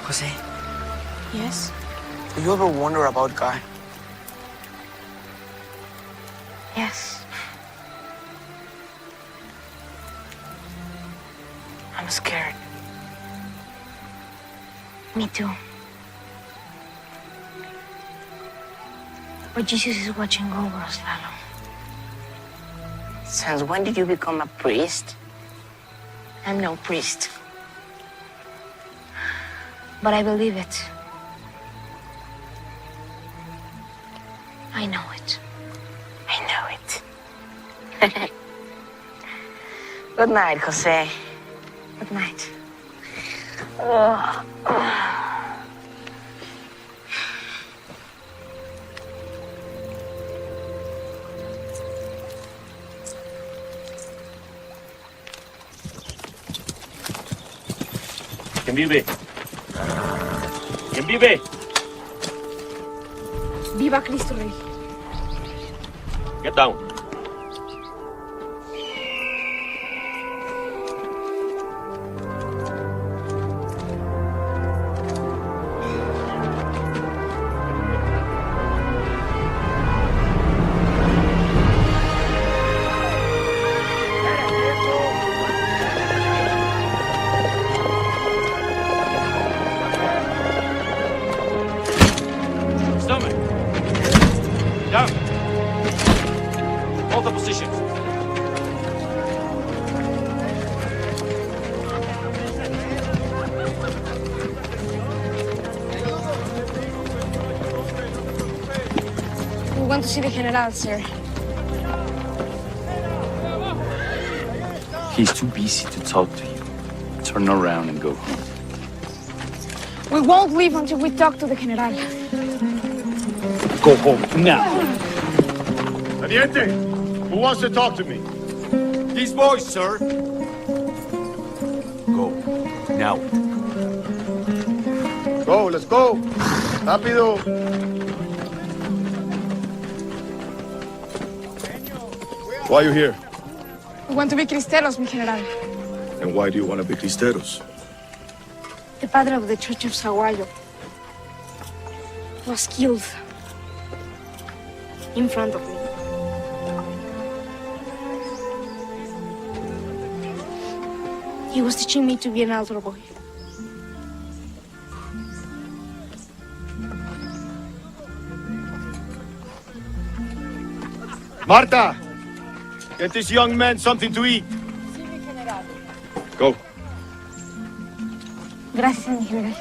Jose, Yes? do you ever wonder about God? Yes. I'm scared. Me too. But Jesus is watching over us, Lalo. Since when did you become a priest? I'm no priest. But I believe it. I know it. I know it. Good night, Jose. Good night. ¿Quién vive? ¿Quién vive? Viva Cristo Rey. Get down. Stomach. Down. Hold the positions. We want to see the General, sir. He's too busy to talk to you. Turn around and go home. We won't leave until we talk to the General. Go home now. Teniente, who wants to talk to me? These boys, sir. Go now. Go, let's go. Rápido. Why are you here? We want to be Cristeros, mi general. And why do you want to be Cristeros? The padre of the Church of Saguayo was killed in front of me. He was teaching me to be an altar boy. Marta! Get this young man something to eat. Go. Gracias, mi general.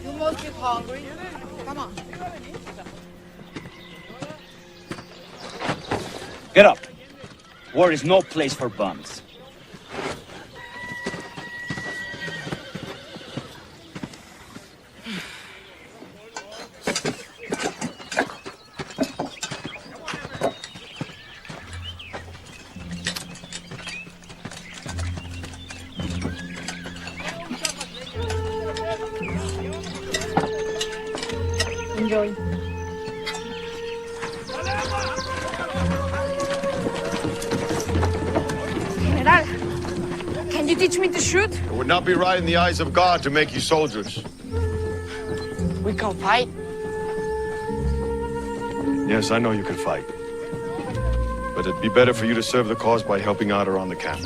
You must be hungry. Come on. Get up. War is no place for bums. Enjoy. General, can you teach me to shoot? It would not be right in the eyes of God to make you soldiers. We can fight. Yes, I know you can fight. But it'd be better for you to serve the cause by helping out around the camp.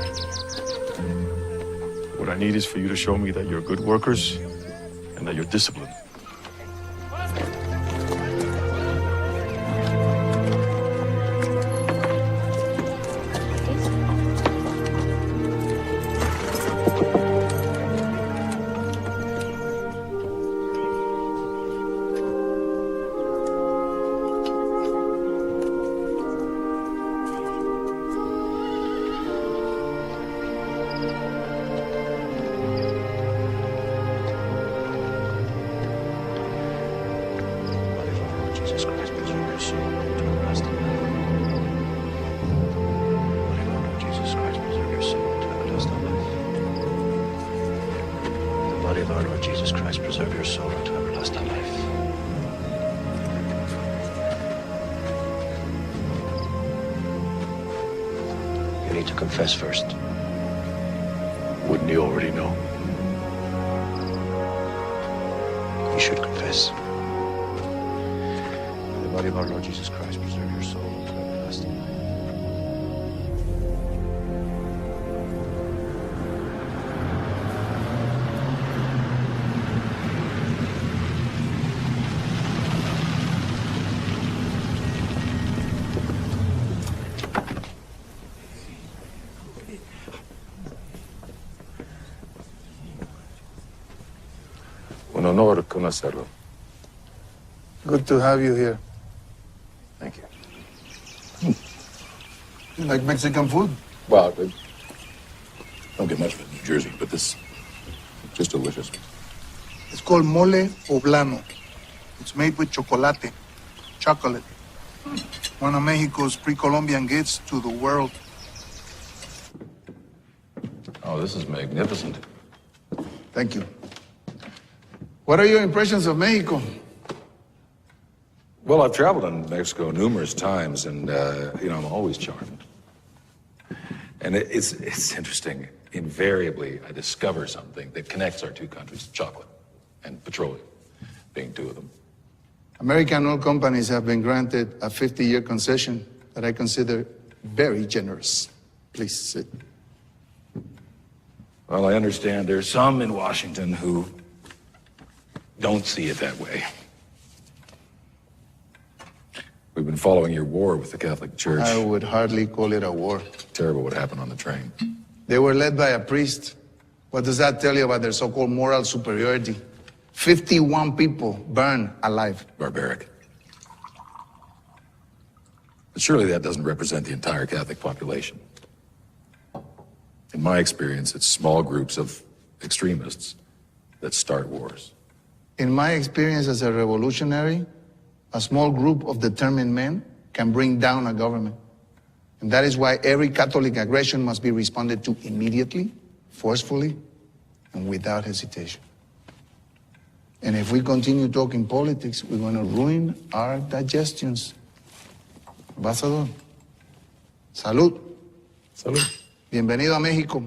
What I need is for you to show me that you're good workers and that you're disciplined. Jesus Christ, preserve your soul to everlasting life. Mighty Lord, Jesus Christ, preserve your soul to everlasting life. The body of our Lord Jesus Christ, preserve your soul to everlasting life. You need to confess first. Wouldn't you already know? You should confess. The body of our Lord Jesus Christ, preserve your soul to everlasting life. Un honor conocerlo. Good to have you here. Thank you. You like Mexican food? Well, I don't get much of it in New Jersey, but this just delicious. It's called mole poblano. It's made with chocolate. Chocolate. One of Mexico's pre-Columbian gifts to the world. Oh, this is magnificent. Thank you. What are your impressions of Mexico? Well, I've traveled in Mexico numerous times, and I'm always charmed. And it's interesting. Invariably, I discover something that connects our two countries: chocolate and petroleum, being two of them. American oil companies have been granted a 50-year concession that I consider very generous. Please sit. Well, I understand there's some in Washington who don't see it that way. We've been following your war with the Catholic Church. I would hardly call it a war. Terrible what happened on the train. They were led by a priest. What does that tell you about their so-called moral superiority? 51 people burned alive. Barbaric. But surely that doesn't represent the entire Catholic population. In my experience, it's small groups of extremists that start wars. In my experience as a revolutionary, a small group of determined men can bring down a government. And that is why every Catholic aggression must be responded to immediately, forcefully, and without hesitation. And if we continue talking politics, we're going to ruin our digestions. Ambassador, salud. Salud. Bienvenido a México.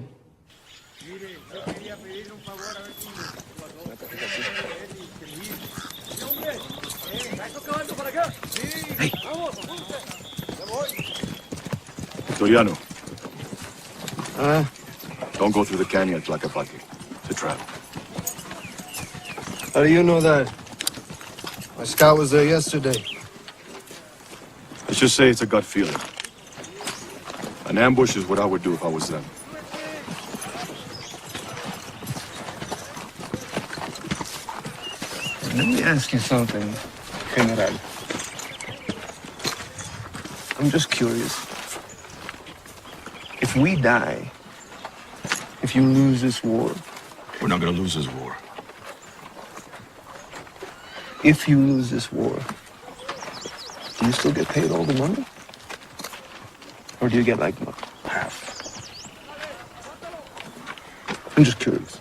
Victoriano. Don't go through the canyon, Tlacapaki. It's a trap. How do you know that? My scout was there yesterday. Let's just say it's a gut feeling. An ambush is what I would do if I was them. Let me ask you something, General. I'm just curious. If we die, if you lose this war... We're not gonna lose this war. If you lose this war, do you still get paid all the money? Or do you get like half? I'm just curious.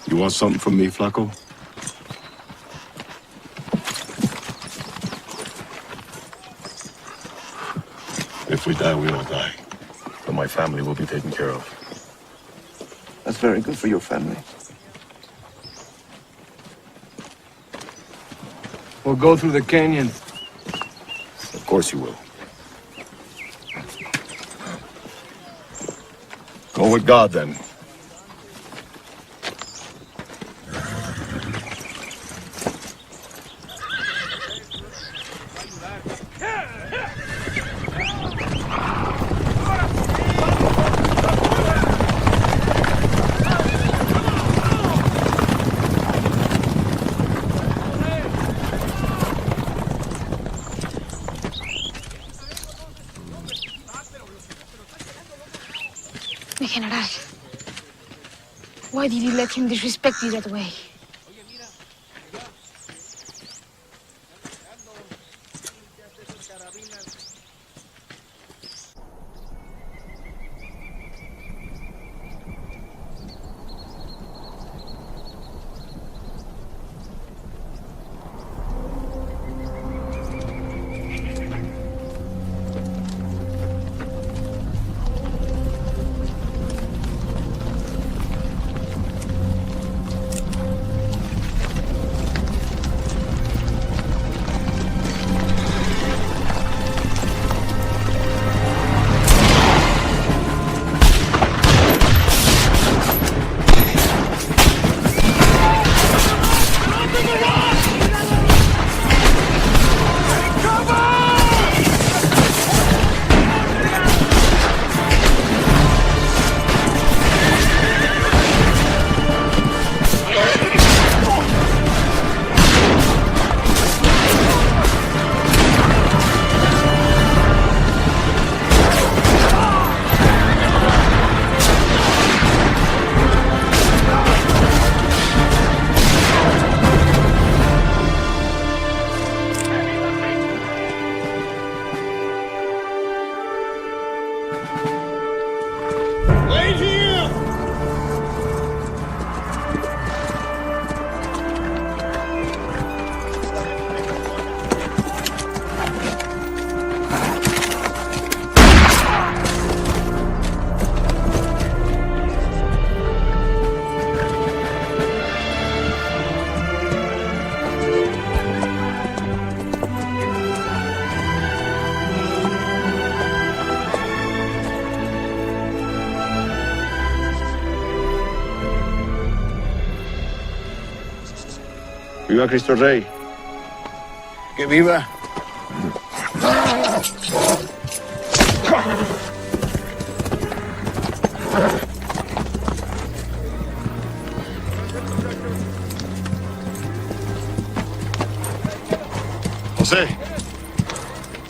You want something from me, Flaco? If we die, we all die. But my family will be taken care of. That's very good for your family. We'll go through the canyon. Of course you will. Go with God, then. Mi general, why did you let him disrespect you that way? Viva Cristo Rey. Que viva. José,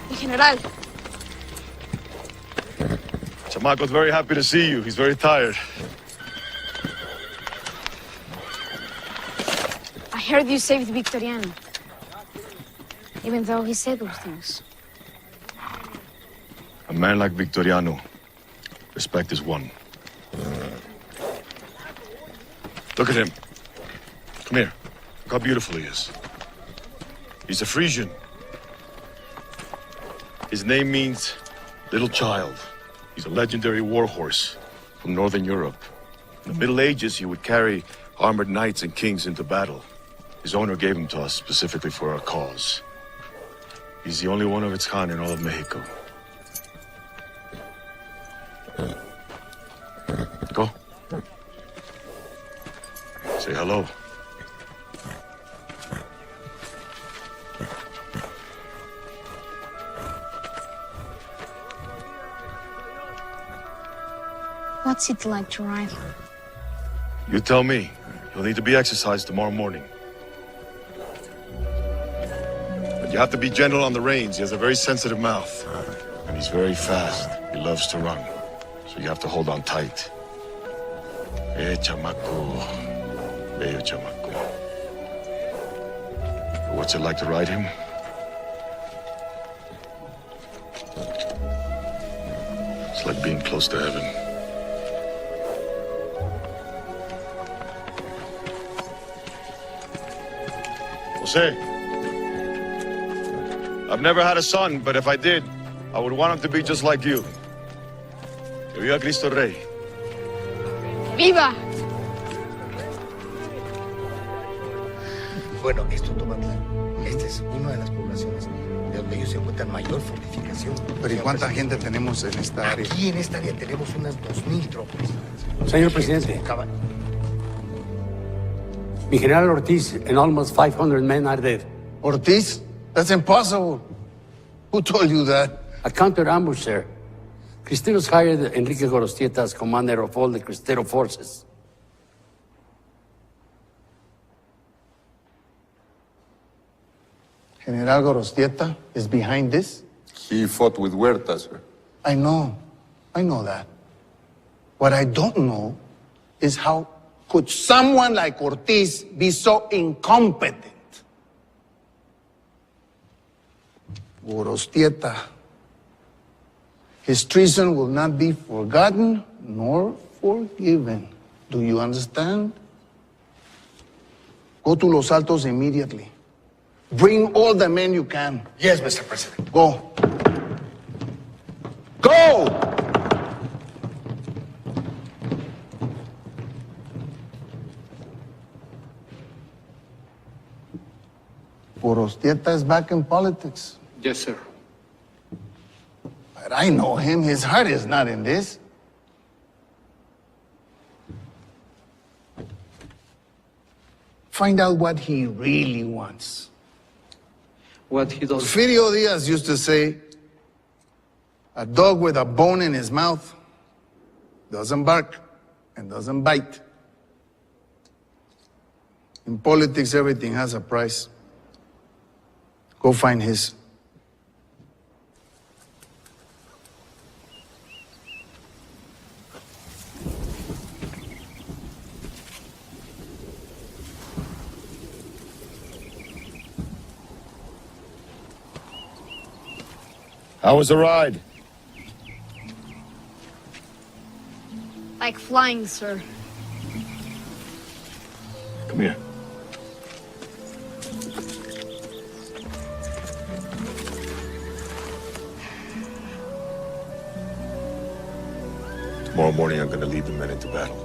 Mi general, Chamaco's very happy to see you. He's very tired. I heard you saved Victoriano. Even though he said those things. A man like Victoriano, respect is won. Look at him. Come here. Look how beautiful he is. He's a Frisian. His name means little child. He's a legendary war horse from Northern Europe. In the Middle Ages, he would carry armored knights and kings into battle. His owner gave him to us specifically for our cause. He's the only one of its kind in all of Mexico. Go. Say hello. What's it like to ride? You tell me. You'll need to be exercised tomorrow morning. But you have to be gentle on the reins. He has a very sensitive mouth. And he's very fast. He loves to run. So you have to hold on tight. Chamaco. Bello chamaco. What's it like to ride him? It's like being close to heaven. Jose, I've never had a son, but if I did, I would want him to be just like you. Que viva Cristo Rey. ¡Viva! Bueno, esto Tomatlán. Esta es una de las poblaciones de donde ellos encuentran mayor fortificación. Pero ¿y cuánta gente tenemos en esta área? Aquí en esta área tenemos unas 2,000 tropas. Señor presidente. Mi general Ortiz and almost 500 men are dead. Ortiz? That's impossible. Who told you that? A counter ambush, sir. Cristeros hired Enrique Gorostieta as commander of all the Cristero forces. General Gorostieta is behind this? He fought with Huerta, sir. I know that. What I don't know is how could someone like Ortiz be so incompetent? Gorostieta. His treason will not be forgotten nor forgiven. Do you understand? Go to Los Altos immediately. Bring all the men you can. Yes, Mr. President. Go. Go! Gorostieta is back in politics. Yes, sir. But I know him. His heart is not in this. Find out what he really wants. What he does. Porfirio Diaz used to say, a dog with a bone in his mouth doesn't bark and doesn't bite. In politics, everything has a price. Go find his. How was the ride? Like flying, sir. Come here. Tomorrow morning, I'm going to lead the men into battle.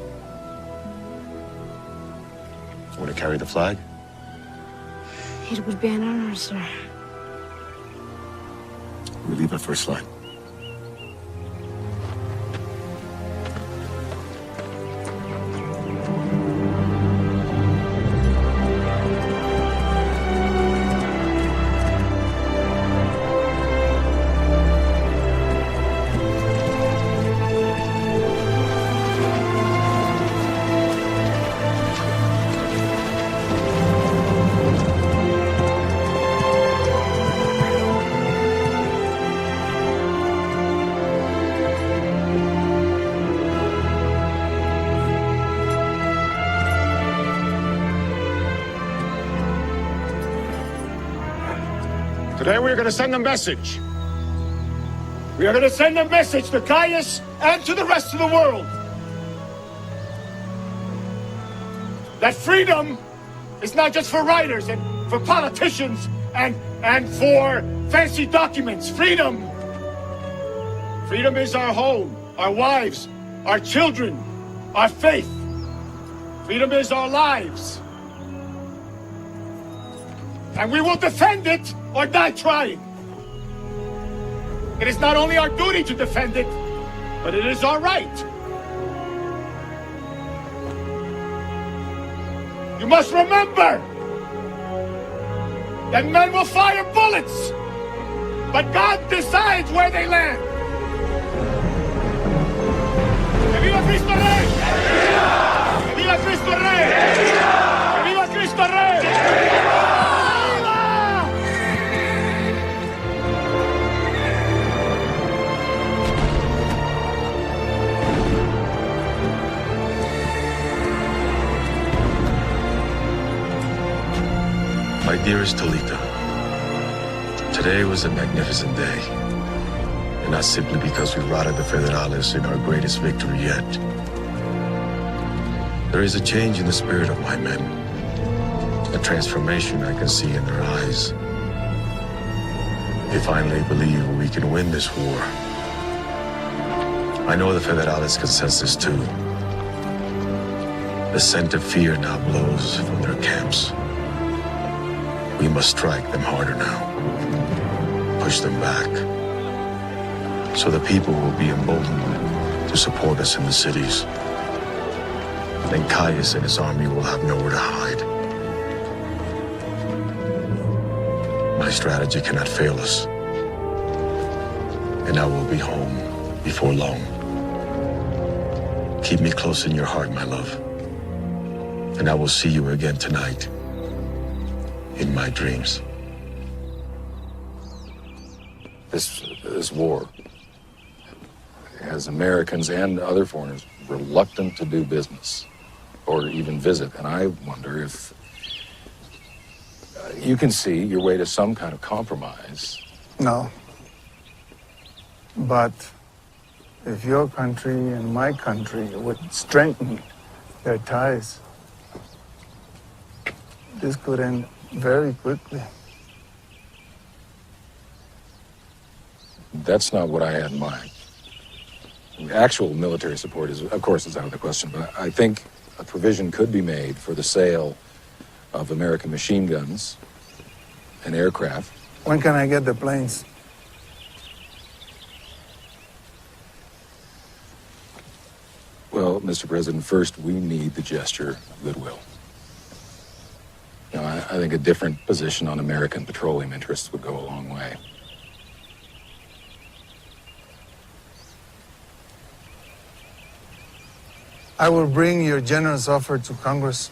Want to carry the flag? It would be an honor, sir. We leave at first light. Today we're going to send a message. We are going to send a message to Caius and to the rest of the world. that freedom is not just for writers and for politicians and for fancy documents. Freedom is our home, our wives, our children, our faith. Freedom is our lives. And we will defend it or die trying. It is not only our duty to defend it, but it is our right. You must remember that men will fire bullets, but God decides where they land. ¡Que viva Cristo Rey! ¡Que viva Cristo Rey! ¡Que viva Cristo Rey! ¡Viva! My dearest Talita, today was a magnificent day, and not simply because we routed the Federales in our greatest victory yet. There is a change in the spirit of my men, a transformation I can see in their eyes. They finally believe we can win this war. I know the Federales can sense this too. The scent of fear now blows from their camps. We must strike them harder now, push them back, so the people will be emboldened to support us in the cities. Then Caius and his army will have nowhere to hide. My strategy cannot fail us, and I will be home before long. Keep me close in your heart, my love, and I will see you again tonight. In my dreams. This war has Americans and other foreigners reluctant to do business or even visit, and I wonder if you can see your way to some kind of compromise. No. But if your country and my country would strengthen their ties, this could end very quickly. That's not what I had in mind. Actual military support is, of course, is out of the question, but I think a provision could be made for the sale of American machine guns and aircraft. When can I get the planes? Well, Mr. President, first we need the gesture of goodwill. Now, I think a different position on American petroleum interests would go a long way. I will bring your generous offer to Congress.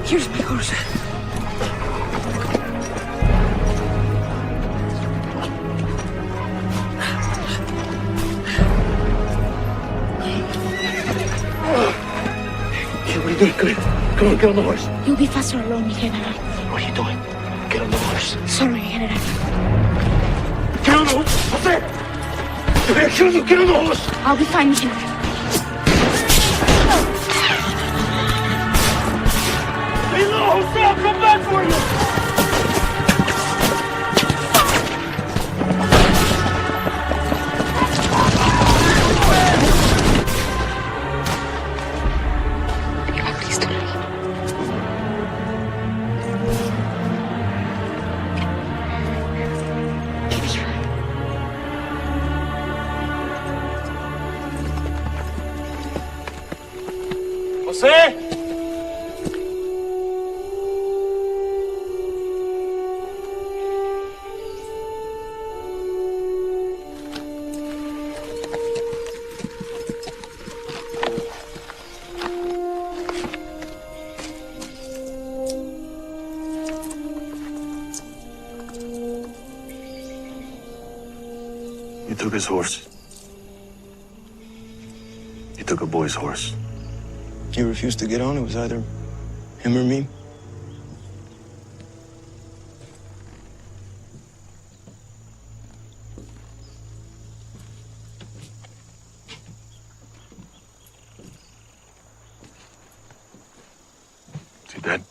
Here's my horse. Okay, what are you doing? Come on, get on the horse. You'll be faster alone, mi general. What are you doing? Get on the horse. Sorry, mi general. Get on the horse! What's that? They're gonna kill you! Get on the horse! I'll be fine, mi general. Hey, little Jose, I'll come back for you! Jose? You took his horse. You took a boy's horse. You refused to get on. It was either him or me. Is he dead?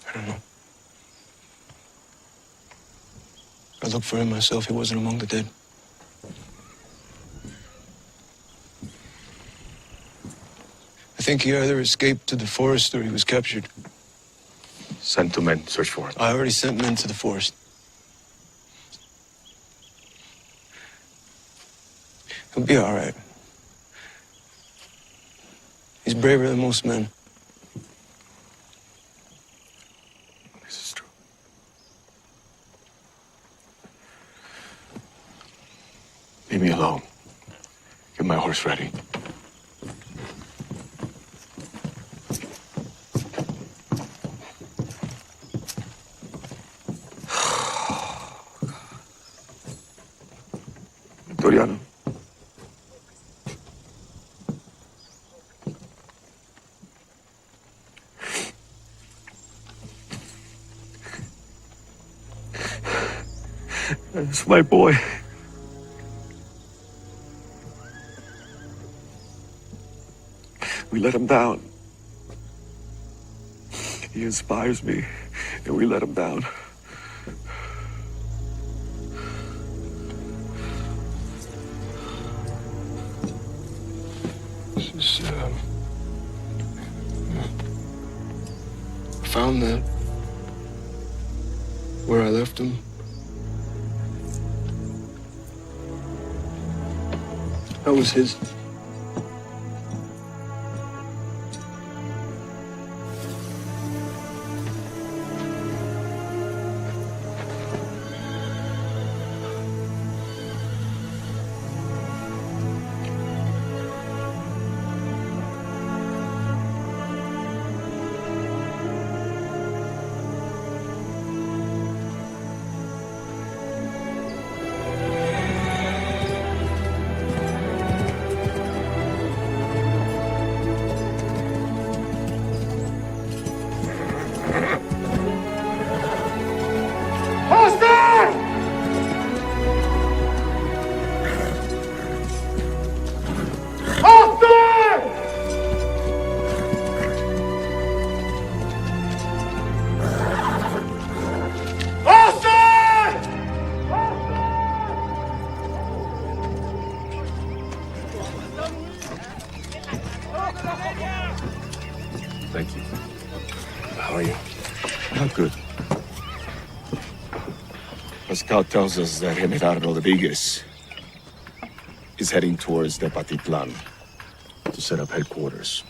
I don't know. I looked for him myself. He wasn't among the dead. I think he either escaped to the forest or he was captured. Send 2 men, search for him. I already sent men to the forest. He'll be all right. He's braver than most men. This is true. Leave me alone. Get my horse ready. Victoriano. That's my boy. We let him down. He inspires me, and we let him down. This is, I found that where I left him. That was his. Thank you. How are you? Not good. Pascal tells us that General Rodriguez is heading towards Tepatitlan to set up headquarters.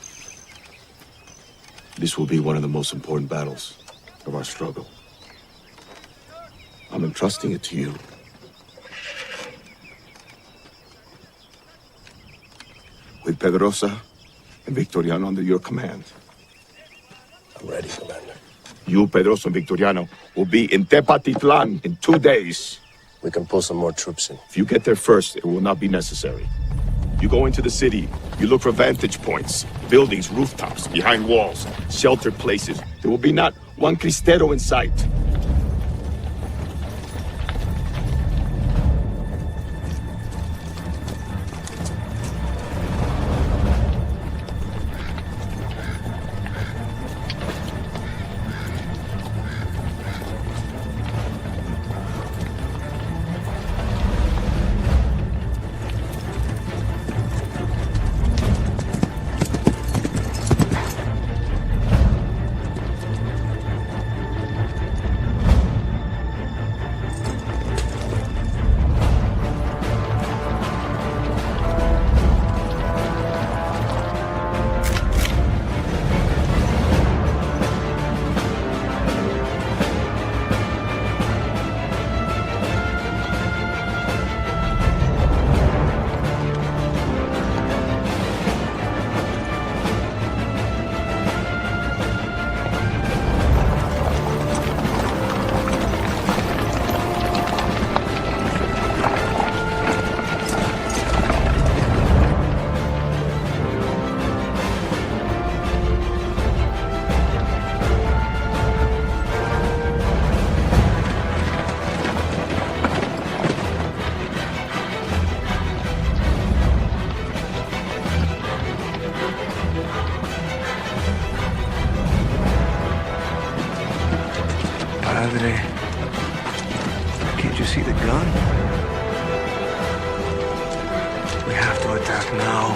This will be one of the most important battles of our struggle. I'm entrusting it to you. With Pedrosa and Victoriano under your command. I'm ready, Commander. You, Pedrosa, and Victoriano will be in Tepatitlan in 2 days. We can pull some more troops in. If you get there first, it will not be necessary. You go into the city, you look for vantage points, buildings, rooftops, behind walls, sheltered places. There will be not one Cristero in sight. Padre, can't you see the gun? We have to attack now.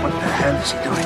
What the hell is he doing?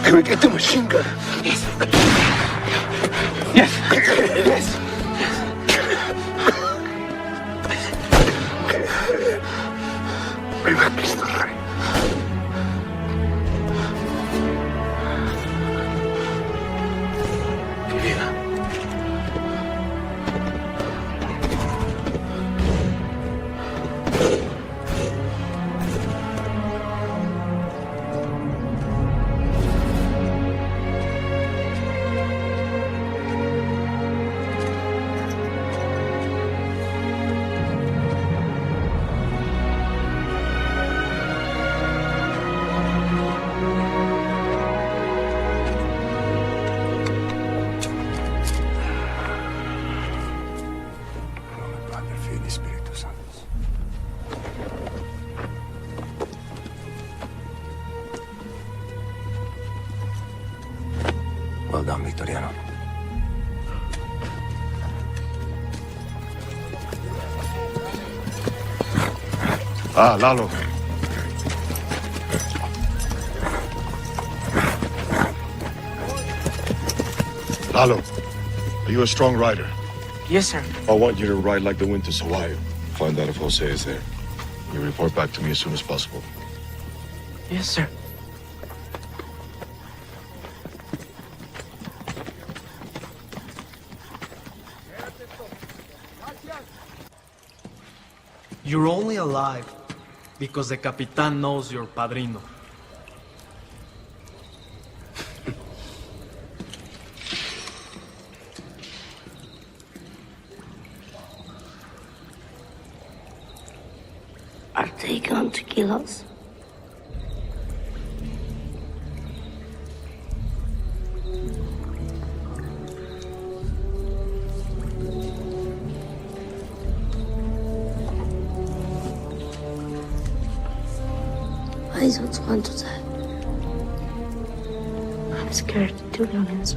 Can we get the machine gun? Yes. Yes. Yes. Viva Cristo Rey. Que viva. Well done, Victoriano. Ah, Lalo. Lalo, are you a strong rider? Yes, sir. I want you to ride like the wind to Sawayo. Find out if Jose is there. You report back to me as soon as possible. Yes, sir. You're only alive because the Capitan knows you're Padrino. Are they going to kill us? I don't want to die. I'm scared, to be honest.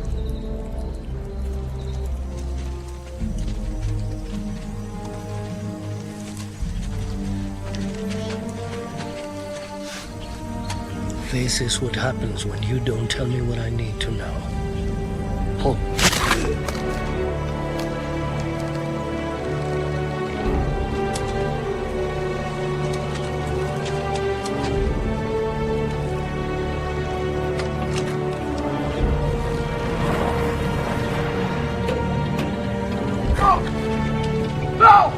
This is what happens when you don't tell me what I need to know. Hold. No!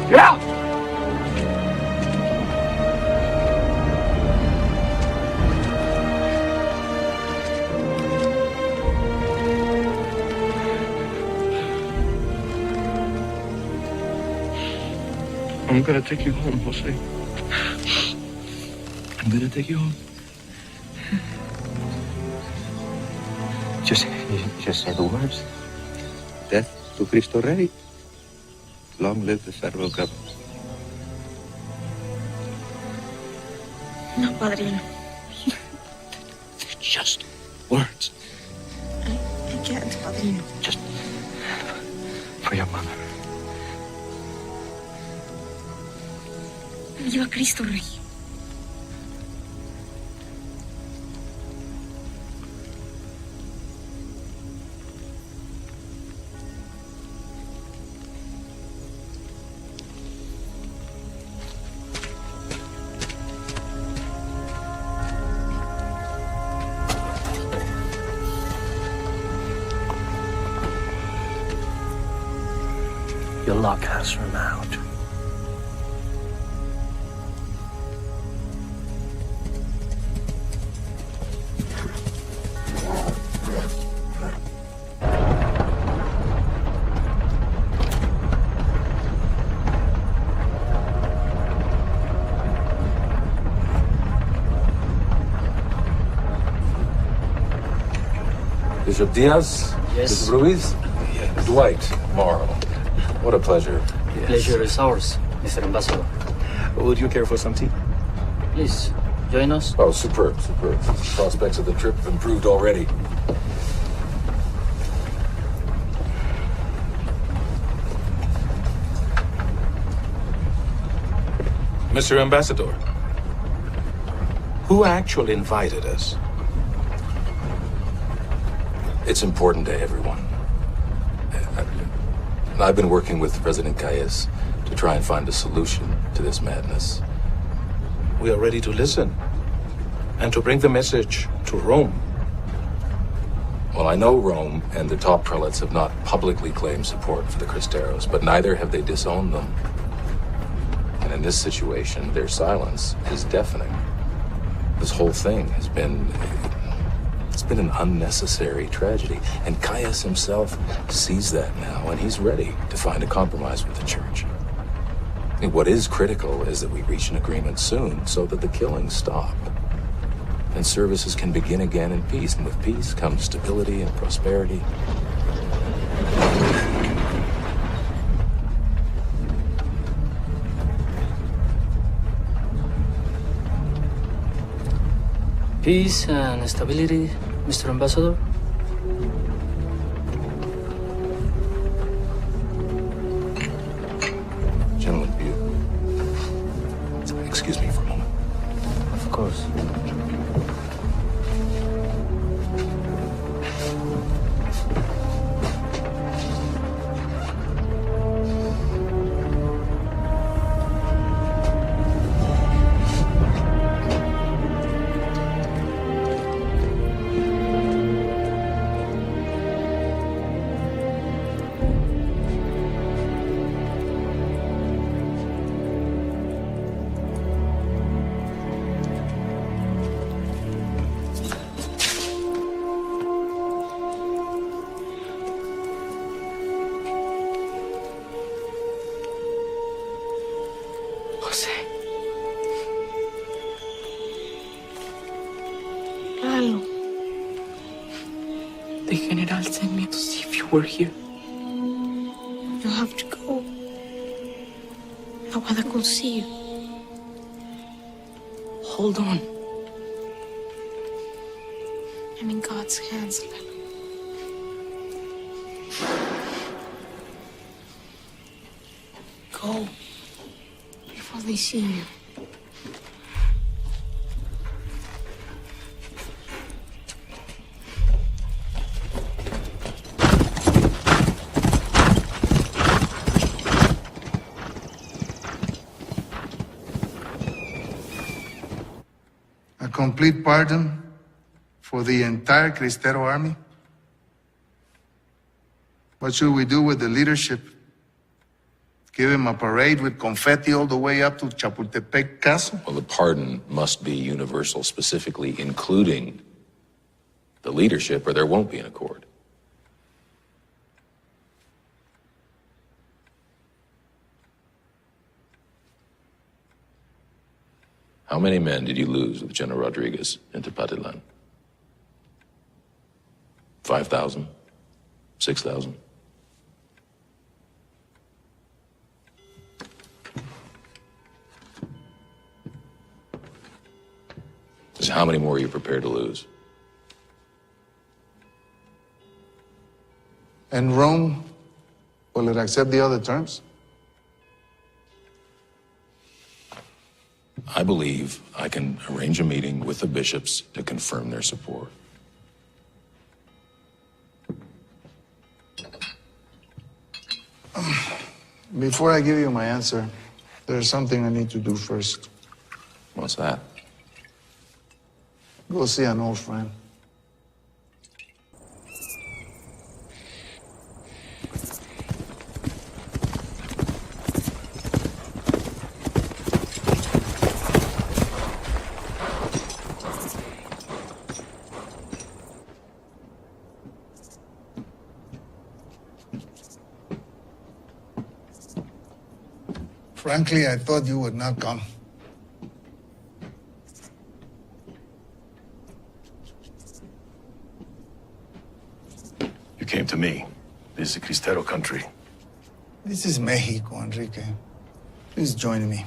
Get out! I'm gonna take you home, Jose. I'm gonna take you home. Just say the words. Death to Cristo Rey. Long live the federal government. No, Padrino. They're just words. I can't, Padrino. Just for your mother. Viva Cristo Rey. Your luck has run out. Bishop Diaz? Yes. Bishop Ruiz? Yes. Dwight Morrow. What a pleasure. The pleasure is ours, Mr. Ambassador. Would you care for some tea? Please, join us. Oh, superb, superb. Prospects of the trip have improved already. Mr. Ambassador, who actually invited us? It's important to everyone. I've been working with President Calles to try and find a solution to this madness. We are ready to listen and to bring the message to Rome. Well, I know Rome and the top prelates have not publicly claimed support for the Cristeros, but neither have they disowned them. And in this situation, their silence is deafening. This whole thing has been... It's been an unnecessary tragedy. And Calles himself sees that now, and he's ready to find a compromise with the church. And what is critical is that we reach an agreement soon so that the killings stop. And services can begin again in peace. And with peace comes stability and prosperity. Peace and stability, Mr. Ambassador. Gentlemen, you... Excuse me for a moment. Of course. Lalo. The General sent me to see if you were here. You have to go. Aguada could see you. Hold on. I'm in God's hands, Lalo. Go. Before they see you. A complete pardon for the entire Cristero army? What should we do with the leadership? Give him a parade with confetti all the way up to Chapultepec Castle? Well, the pardon must be universal, specifically including the leadership, or there won't be an accord. How many men did you lose with General Rodriguez in Tepatitlán? 5,000? 6,000? Just how many more are you prepared to lose? And Rome, will it accept the other terms? I believe I can arrange a meeting with the bishops to confirm their support. Before I give you my answer, there's something I need to do first. What's that? Go see an old friend. Frankly, I thought you would not come. You came to me. This is Cristero country. This is Mexico, Enrique. Please join me.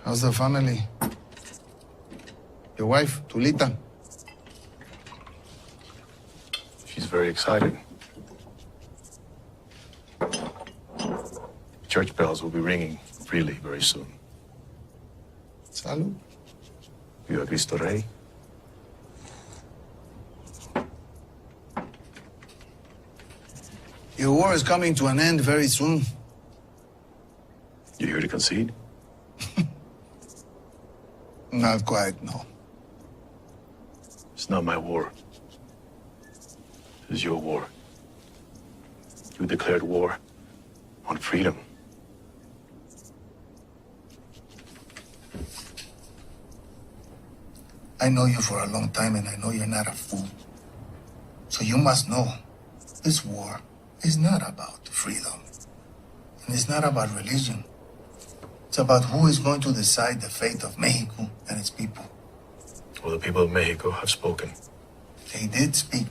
How's the family? Your wife, Tulita? She's very excited. Church bells will be ringing freely very soon. Salud. Viva Cristo Rey. Your war is coming to an end very soon. You here to concede? Not quite, no. It's not my war. This is your war. You declared war on freedom. I know you for a long time, and I know you're not a fool. So you must know, this war is not about freedom. And it's not about religion. It's about who is going to decide the fate of Mexico and its people. Well, the people of Mexico have spoken. They did speak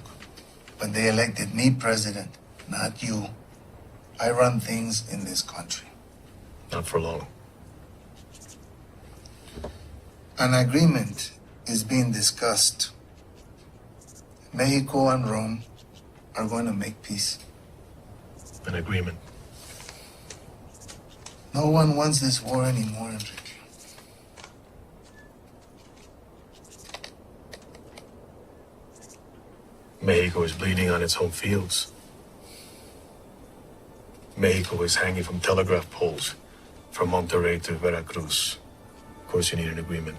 when they elected me president, not you. I run things in this country. Not for long. An agreement is being discussed. Mexico and Rome are going to make peace. An agreement. No one wants this war anymore, Enrique. Mexico is bleeding on its home fields. Mexico is hanging from telegraph poles from Monterrey to Veracruz. Of course, you need an agreement.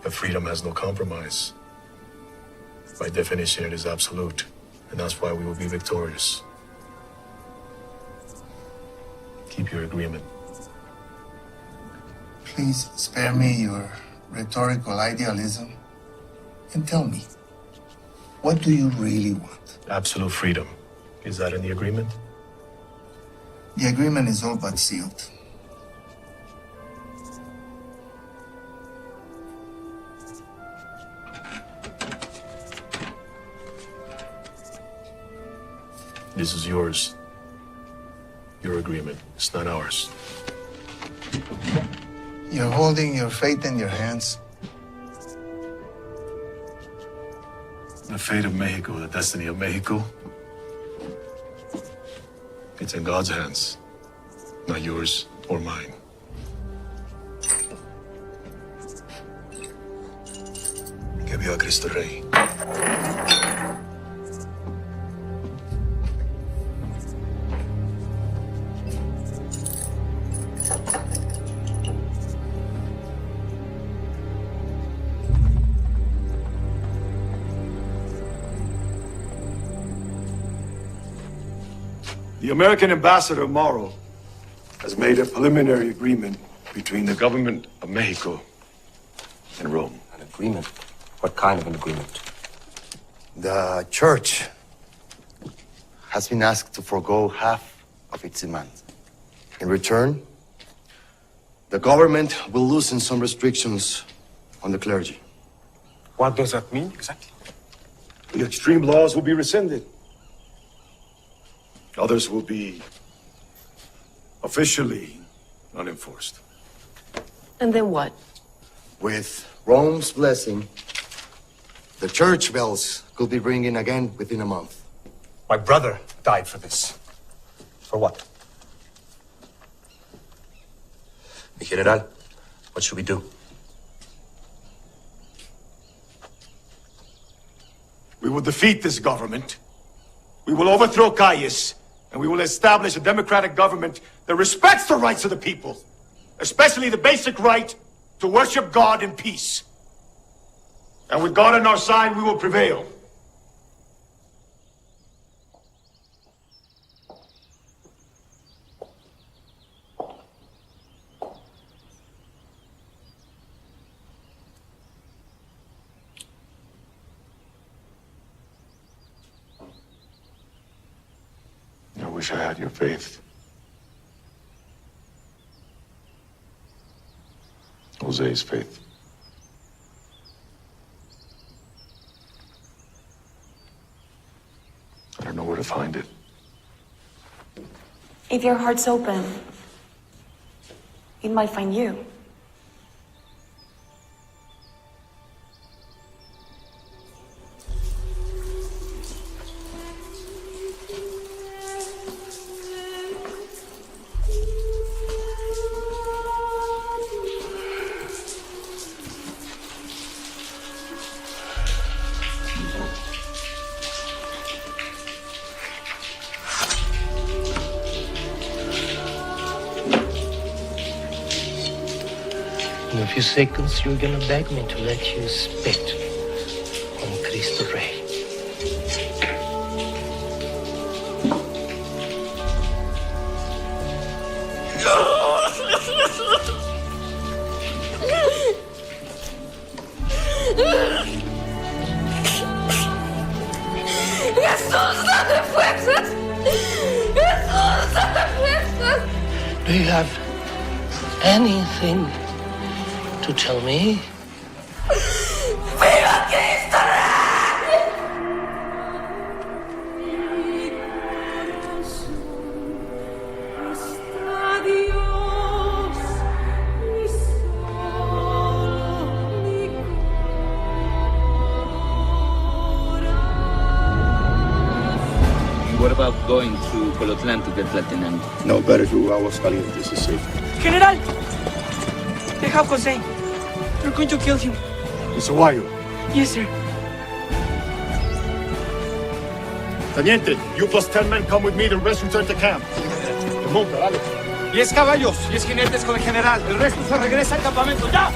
But freedom has no compromise. By definition, it is absolute, and that's why we will be victorious. Keep your agreement. Please spare me your rhetorical idealism and tell me, what do you really want? Absolute freedom. Is that in the agreement? The agreement is all but sealed. This is yours. Your agreement. It's not ours. You're holding your fate in your hands. The fate of Mexico, the destiny of Mexico, it's in God's hands, not yours or mine. Que viva Cristo Rey. The American ambassador, Morrow, has made a preliminary agreement between the government of Mexico and Rome. An agreement? What kind of an agreement? The church has been asked to forego half of its demands. In return, The government will loosen some restrictions on the clergy. What does that mean exactly? The extreme laws will be rescinded. Others will be officially unenforced. And then what? With Rome's blessing, the church bells could be ringing again within a month. My brother died for this. For what? Mi General, what should we do? We will defeat this government. We will overthrow Caius, and we will establish a democratic government that respects the rights of the people, especially the basic right to worship God in peace. And with God on our side, we will prevail. I wish I had your faith. Jose's faith. I don't know where to find it. If your heart's open, it might find you. In a few seconds, you're gonna beg me to let you spit on Cristo Rey. ¡Jesús, dame fuerzas! ¡Jesús, dame fuerzas! Do you have anything to tell me? ¡Viva Cristo What about going to Colotlan to get Platinum? No, better to Aguascalientes is safe. General! They have Jose. They're going to kill him. It's a wire. Yes, sir. Teniente, you plus 10 men come with me, the rest return to camp. Monta, dale. 10 caballos, 10 jinetes con el general. El resto se regresa al campamento. ¡Ya!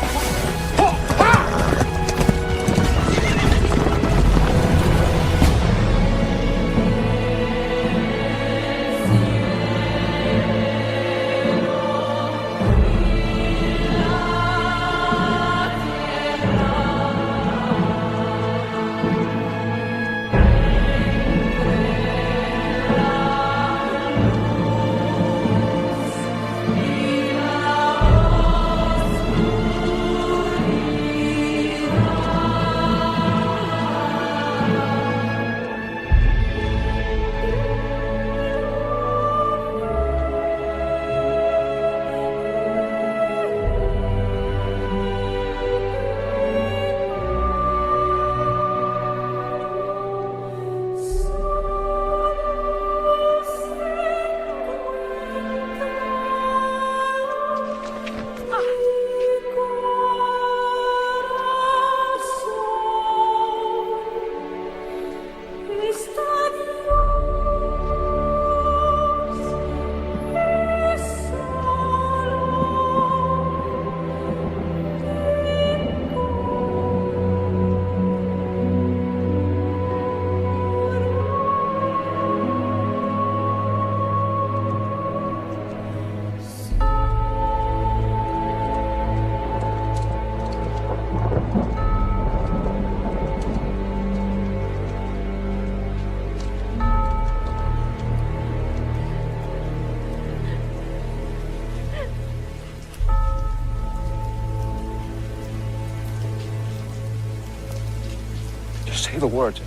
the word.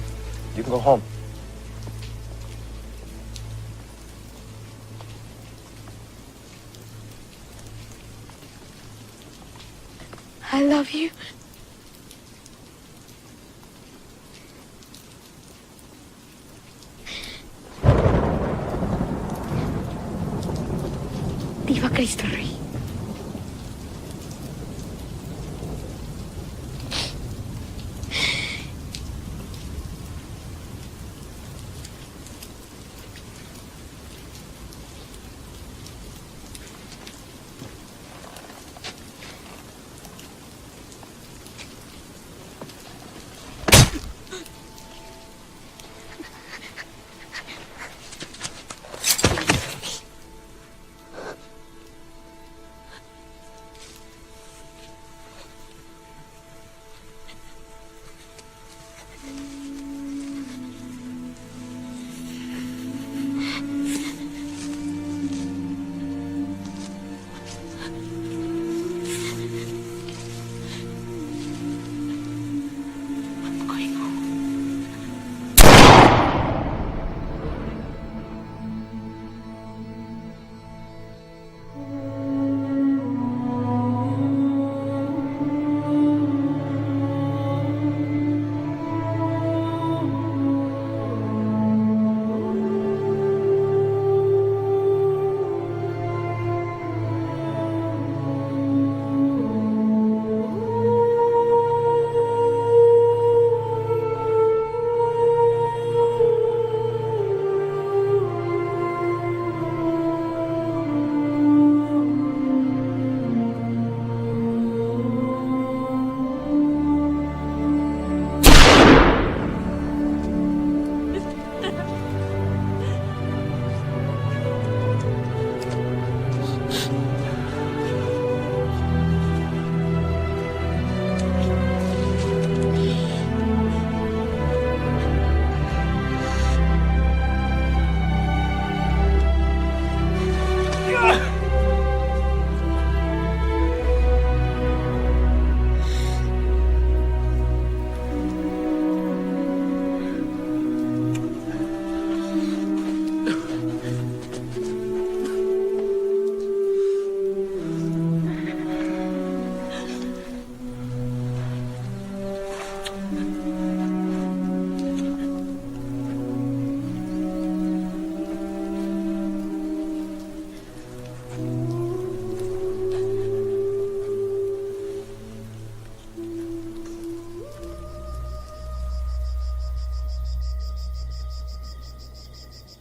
You can go home. I love you. Viva Cristo Rey.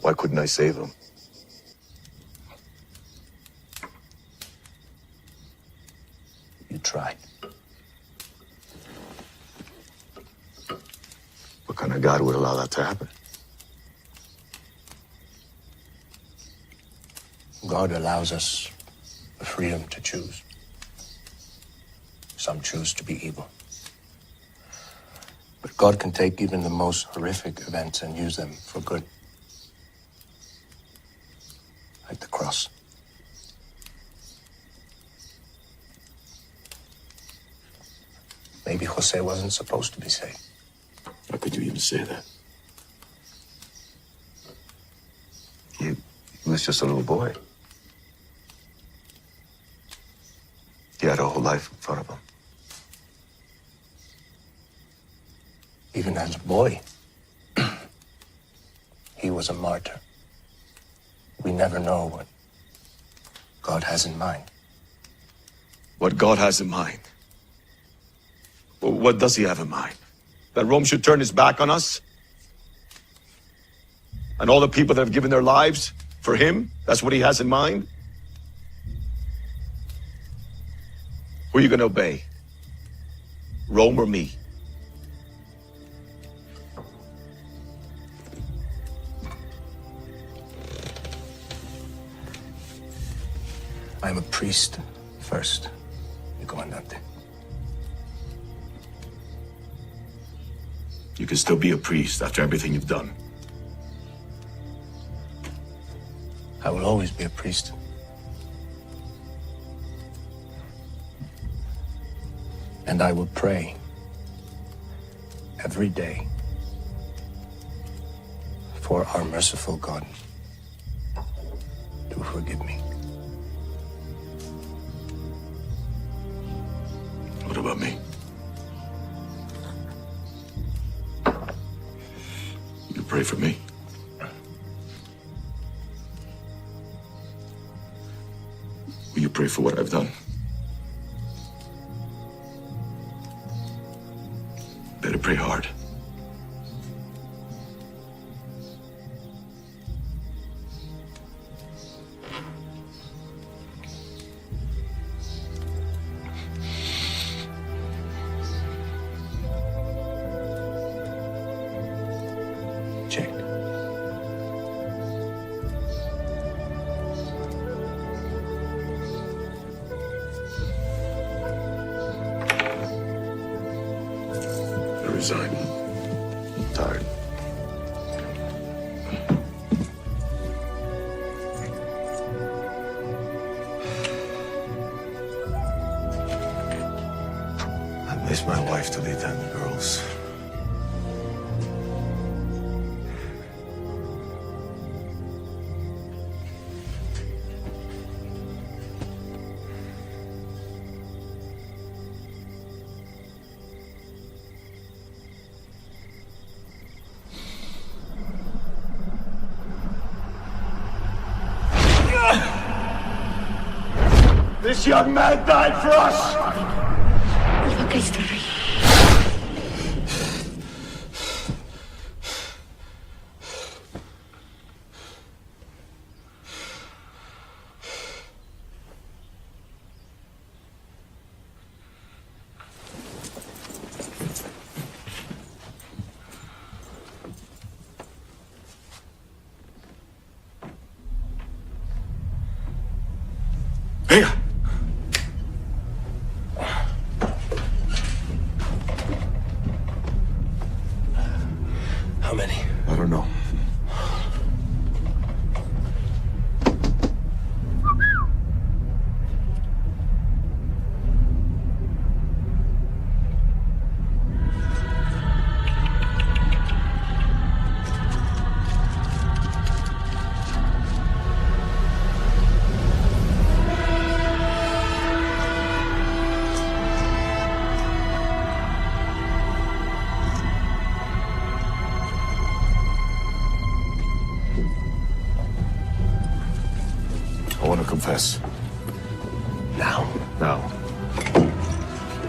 Why couldn't I save him? You tried. What kind of God would allow that to happen? God allows us the freedom to choose. Some choose to be evil. But God can take even the most horrific events and use them for good. Like the cross. Maybe Jose wasn't supposed to be saved. How could you even say that? He was just a little boy. He had a whole life in front of him. Even as a boy, he was a martyr. We never know what God has in mind. What God has in mind? Well, what does he have in mind? That Rome should turn its back on us? And all the people that have given their lives for him? That's what he has in mind? Who are you going to obey? Rome or me? I'm a priest first, mi comandante. You can still be a priest after everything you've done. I will always be a priest. And I will pray every day before our merciful God. Do forgive me. What about me? You pray for me. Will you pray for what I've done? Better pray hard. Check. I resign. I'm tired. I miss my wife to lead them girls. This young man died for us! Viva Cristo Rey. Venga! How many? I don't know. I want to confess. Now. Now.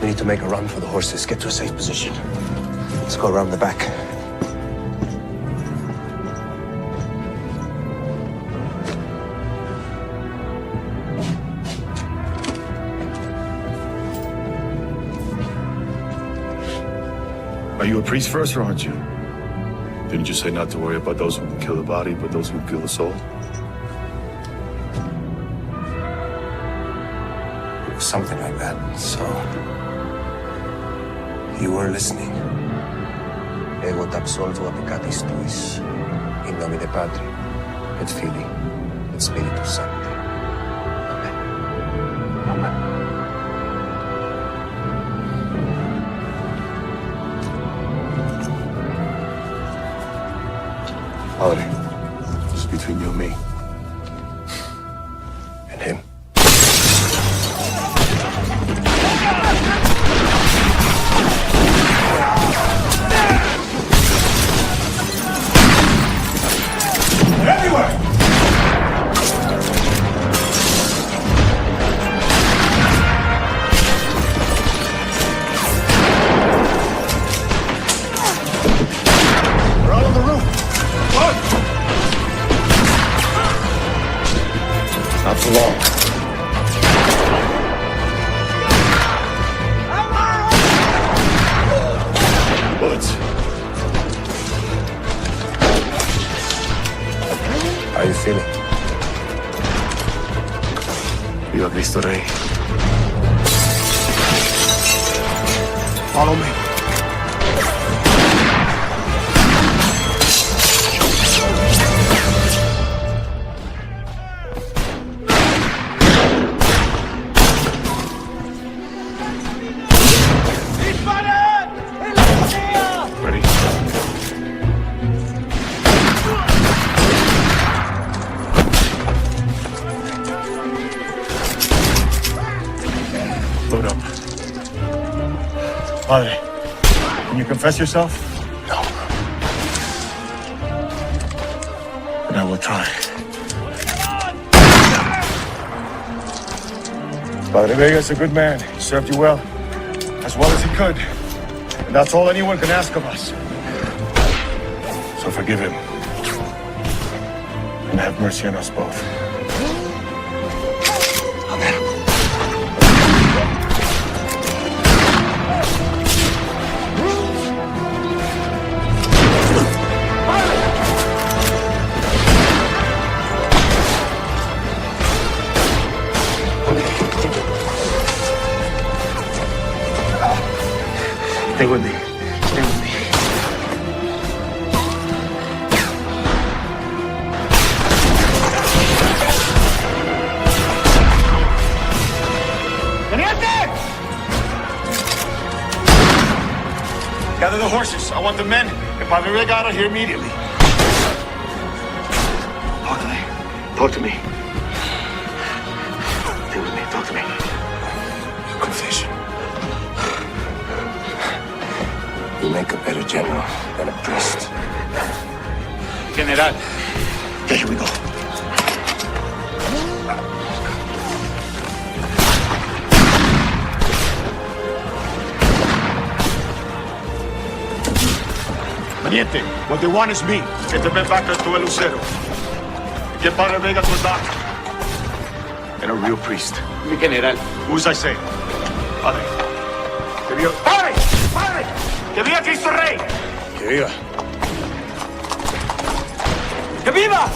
We need to make a run for the horses. Get to a safe position. Let's go around the back. Are you a priest first, or aren't you? Didn't you say not to worry about those who can kill the body, but those who can kill the soul? Something like that. So, you were listening. Ego t'absolvo a peccatis tuis, in nomine Patri, et Filii, et Spiritus Sancti. Amen. Amen. Padre, this is between you and me. And him. Everywhere! We're out on the roof! Run! Not for long. Bullets. How are you feeling? Viva Cristo Rey. Follow me. Ready? Padre, can you confess yourself? No. But I will try. Padre Vega's a good man. He served you well, as well as he could. And that's all anyone can ask of us. So forgive him. And have mercy on us both. Stay with me. Stay with me. Gather the horses. I want the men and Padre Vega out of here immediately. Talk to me. Stay with me. Talk to me. Confession. You make a better general than a priest. General. Okay, here we go. Teniente, what they want is me. Get the men back to El Lucero. Get Padre Vega to a doctor. And a real priest. Mi general. Who's I say? Padre. Que viva... ¡Padre! ¡Padre! ¡Que viva Cristo Rey! Que viva. ¡Que viva!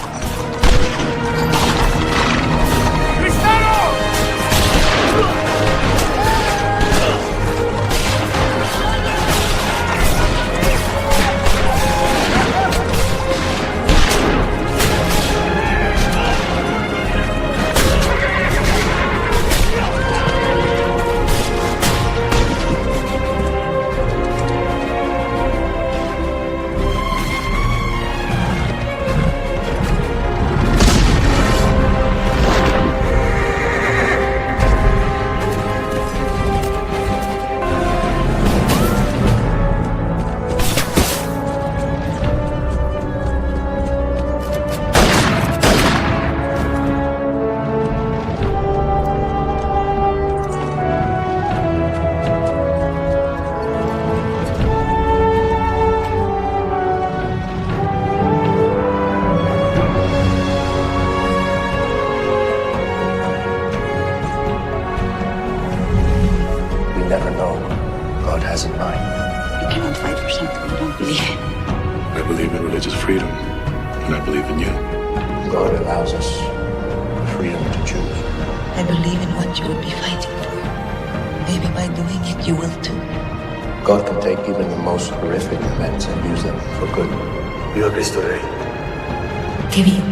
Never know what God has in mind. You cannot fight for something you don't believe in. I believe in religious freedom, and I believe in you. God allows us the freedom to choose. I believe in what you would be fighting for. Maybe by doing it, you will too. God can take even the most horrific events and use them for good. Viva Cristo Rey. Que viva.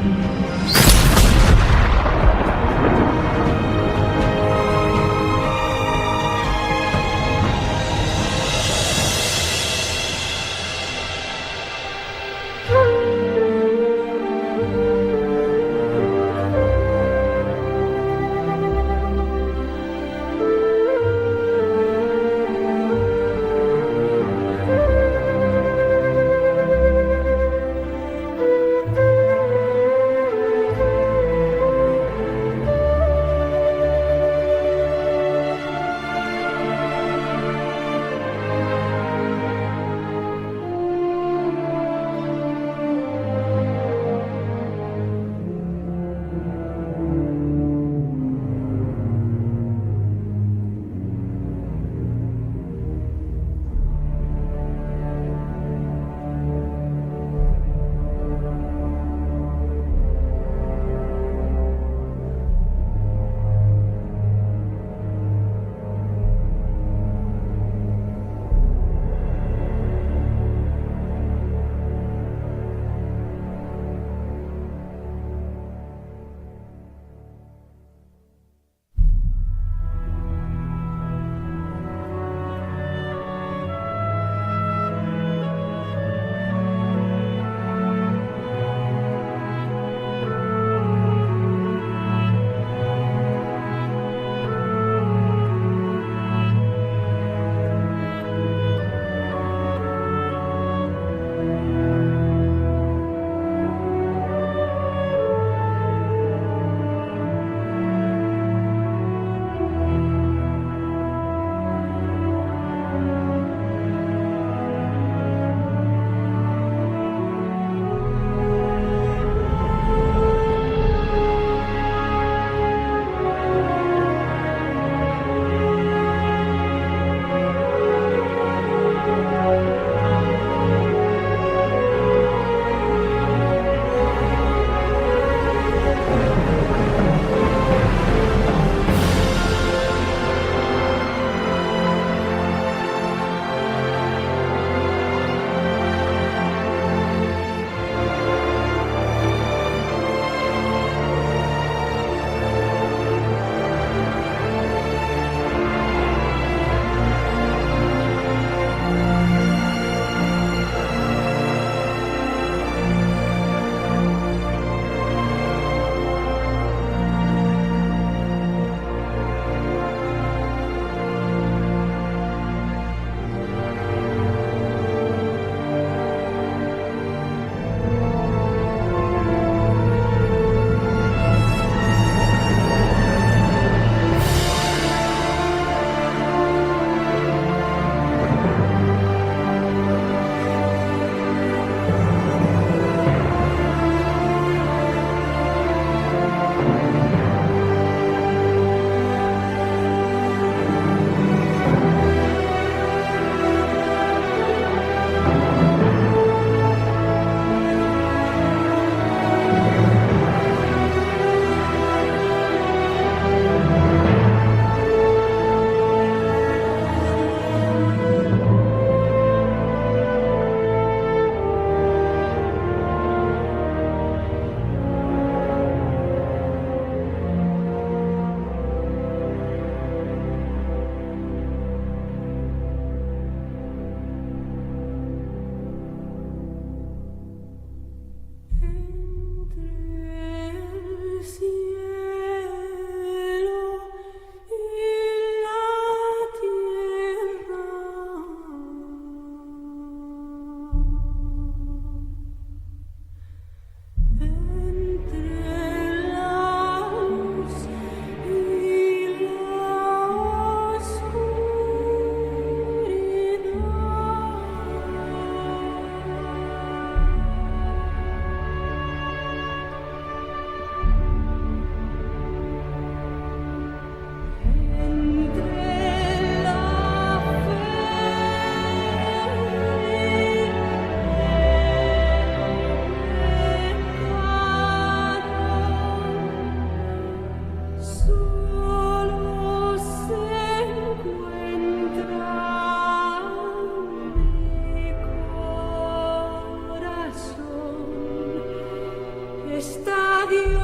estadio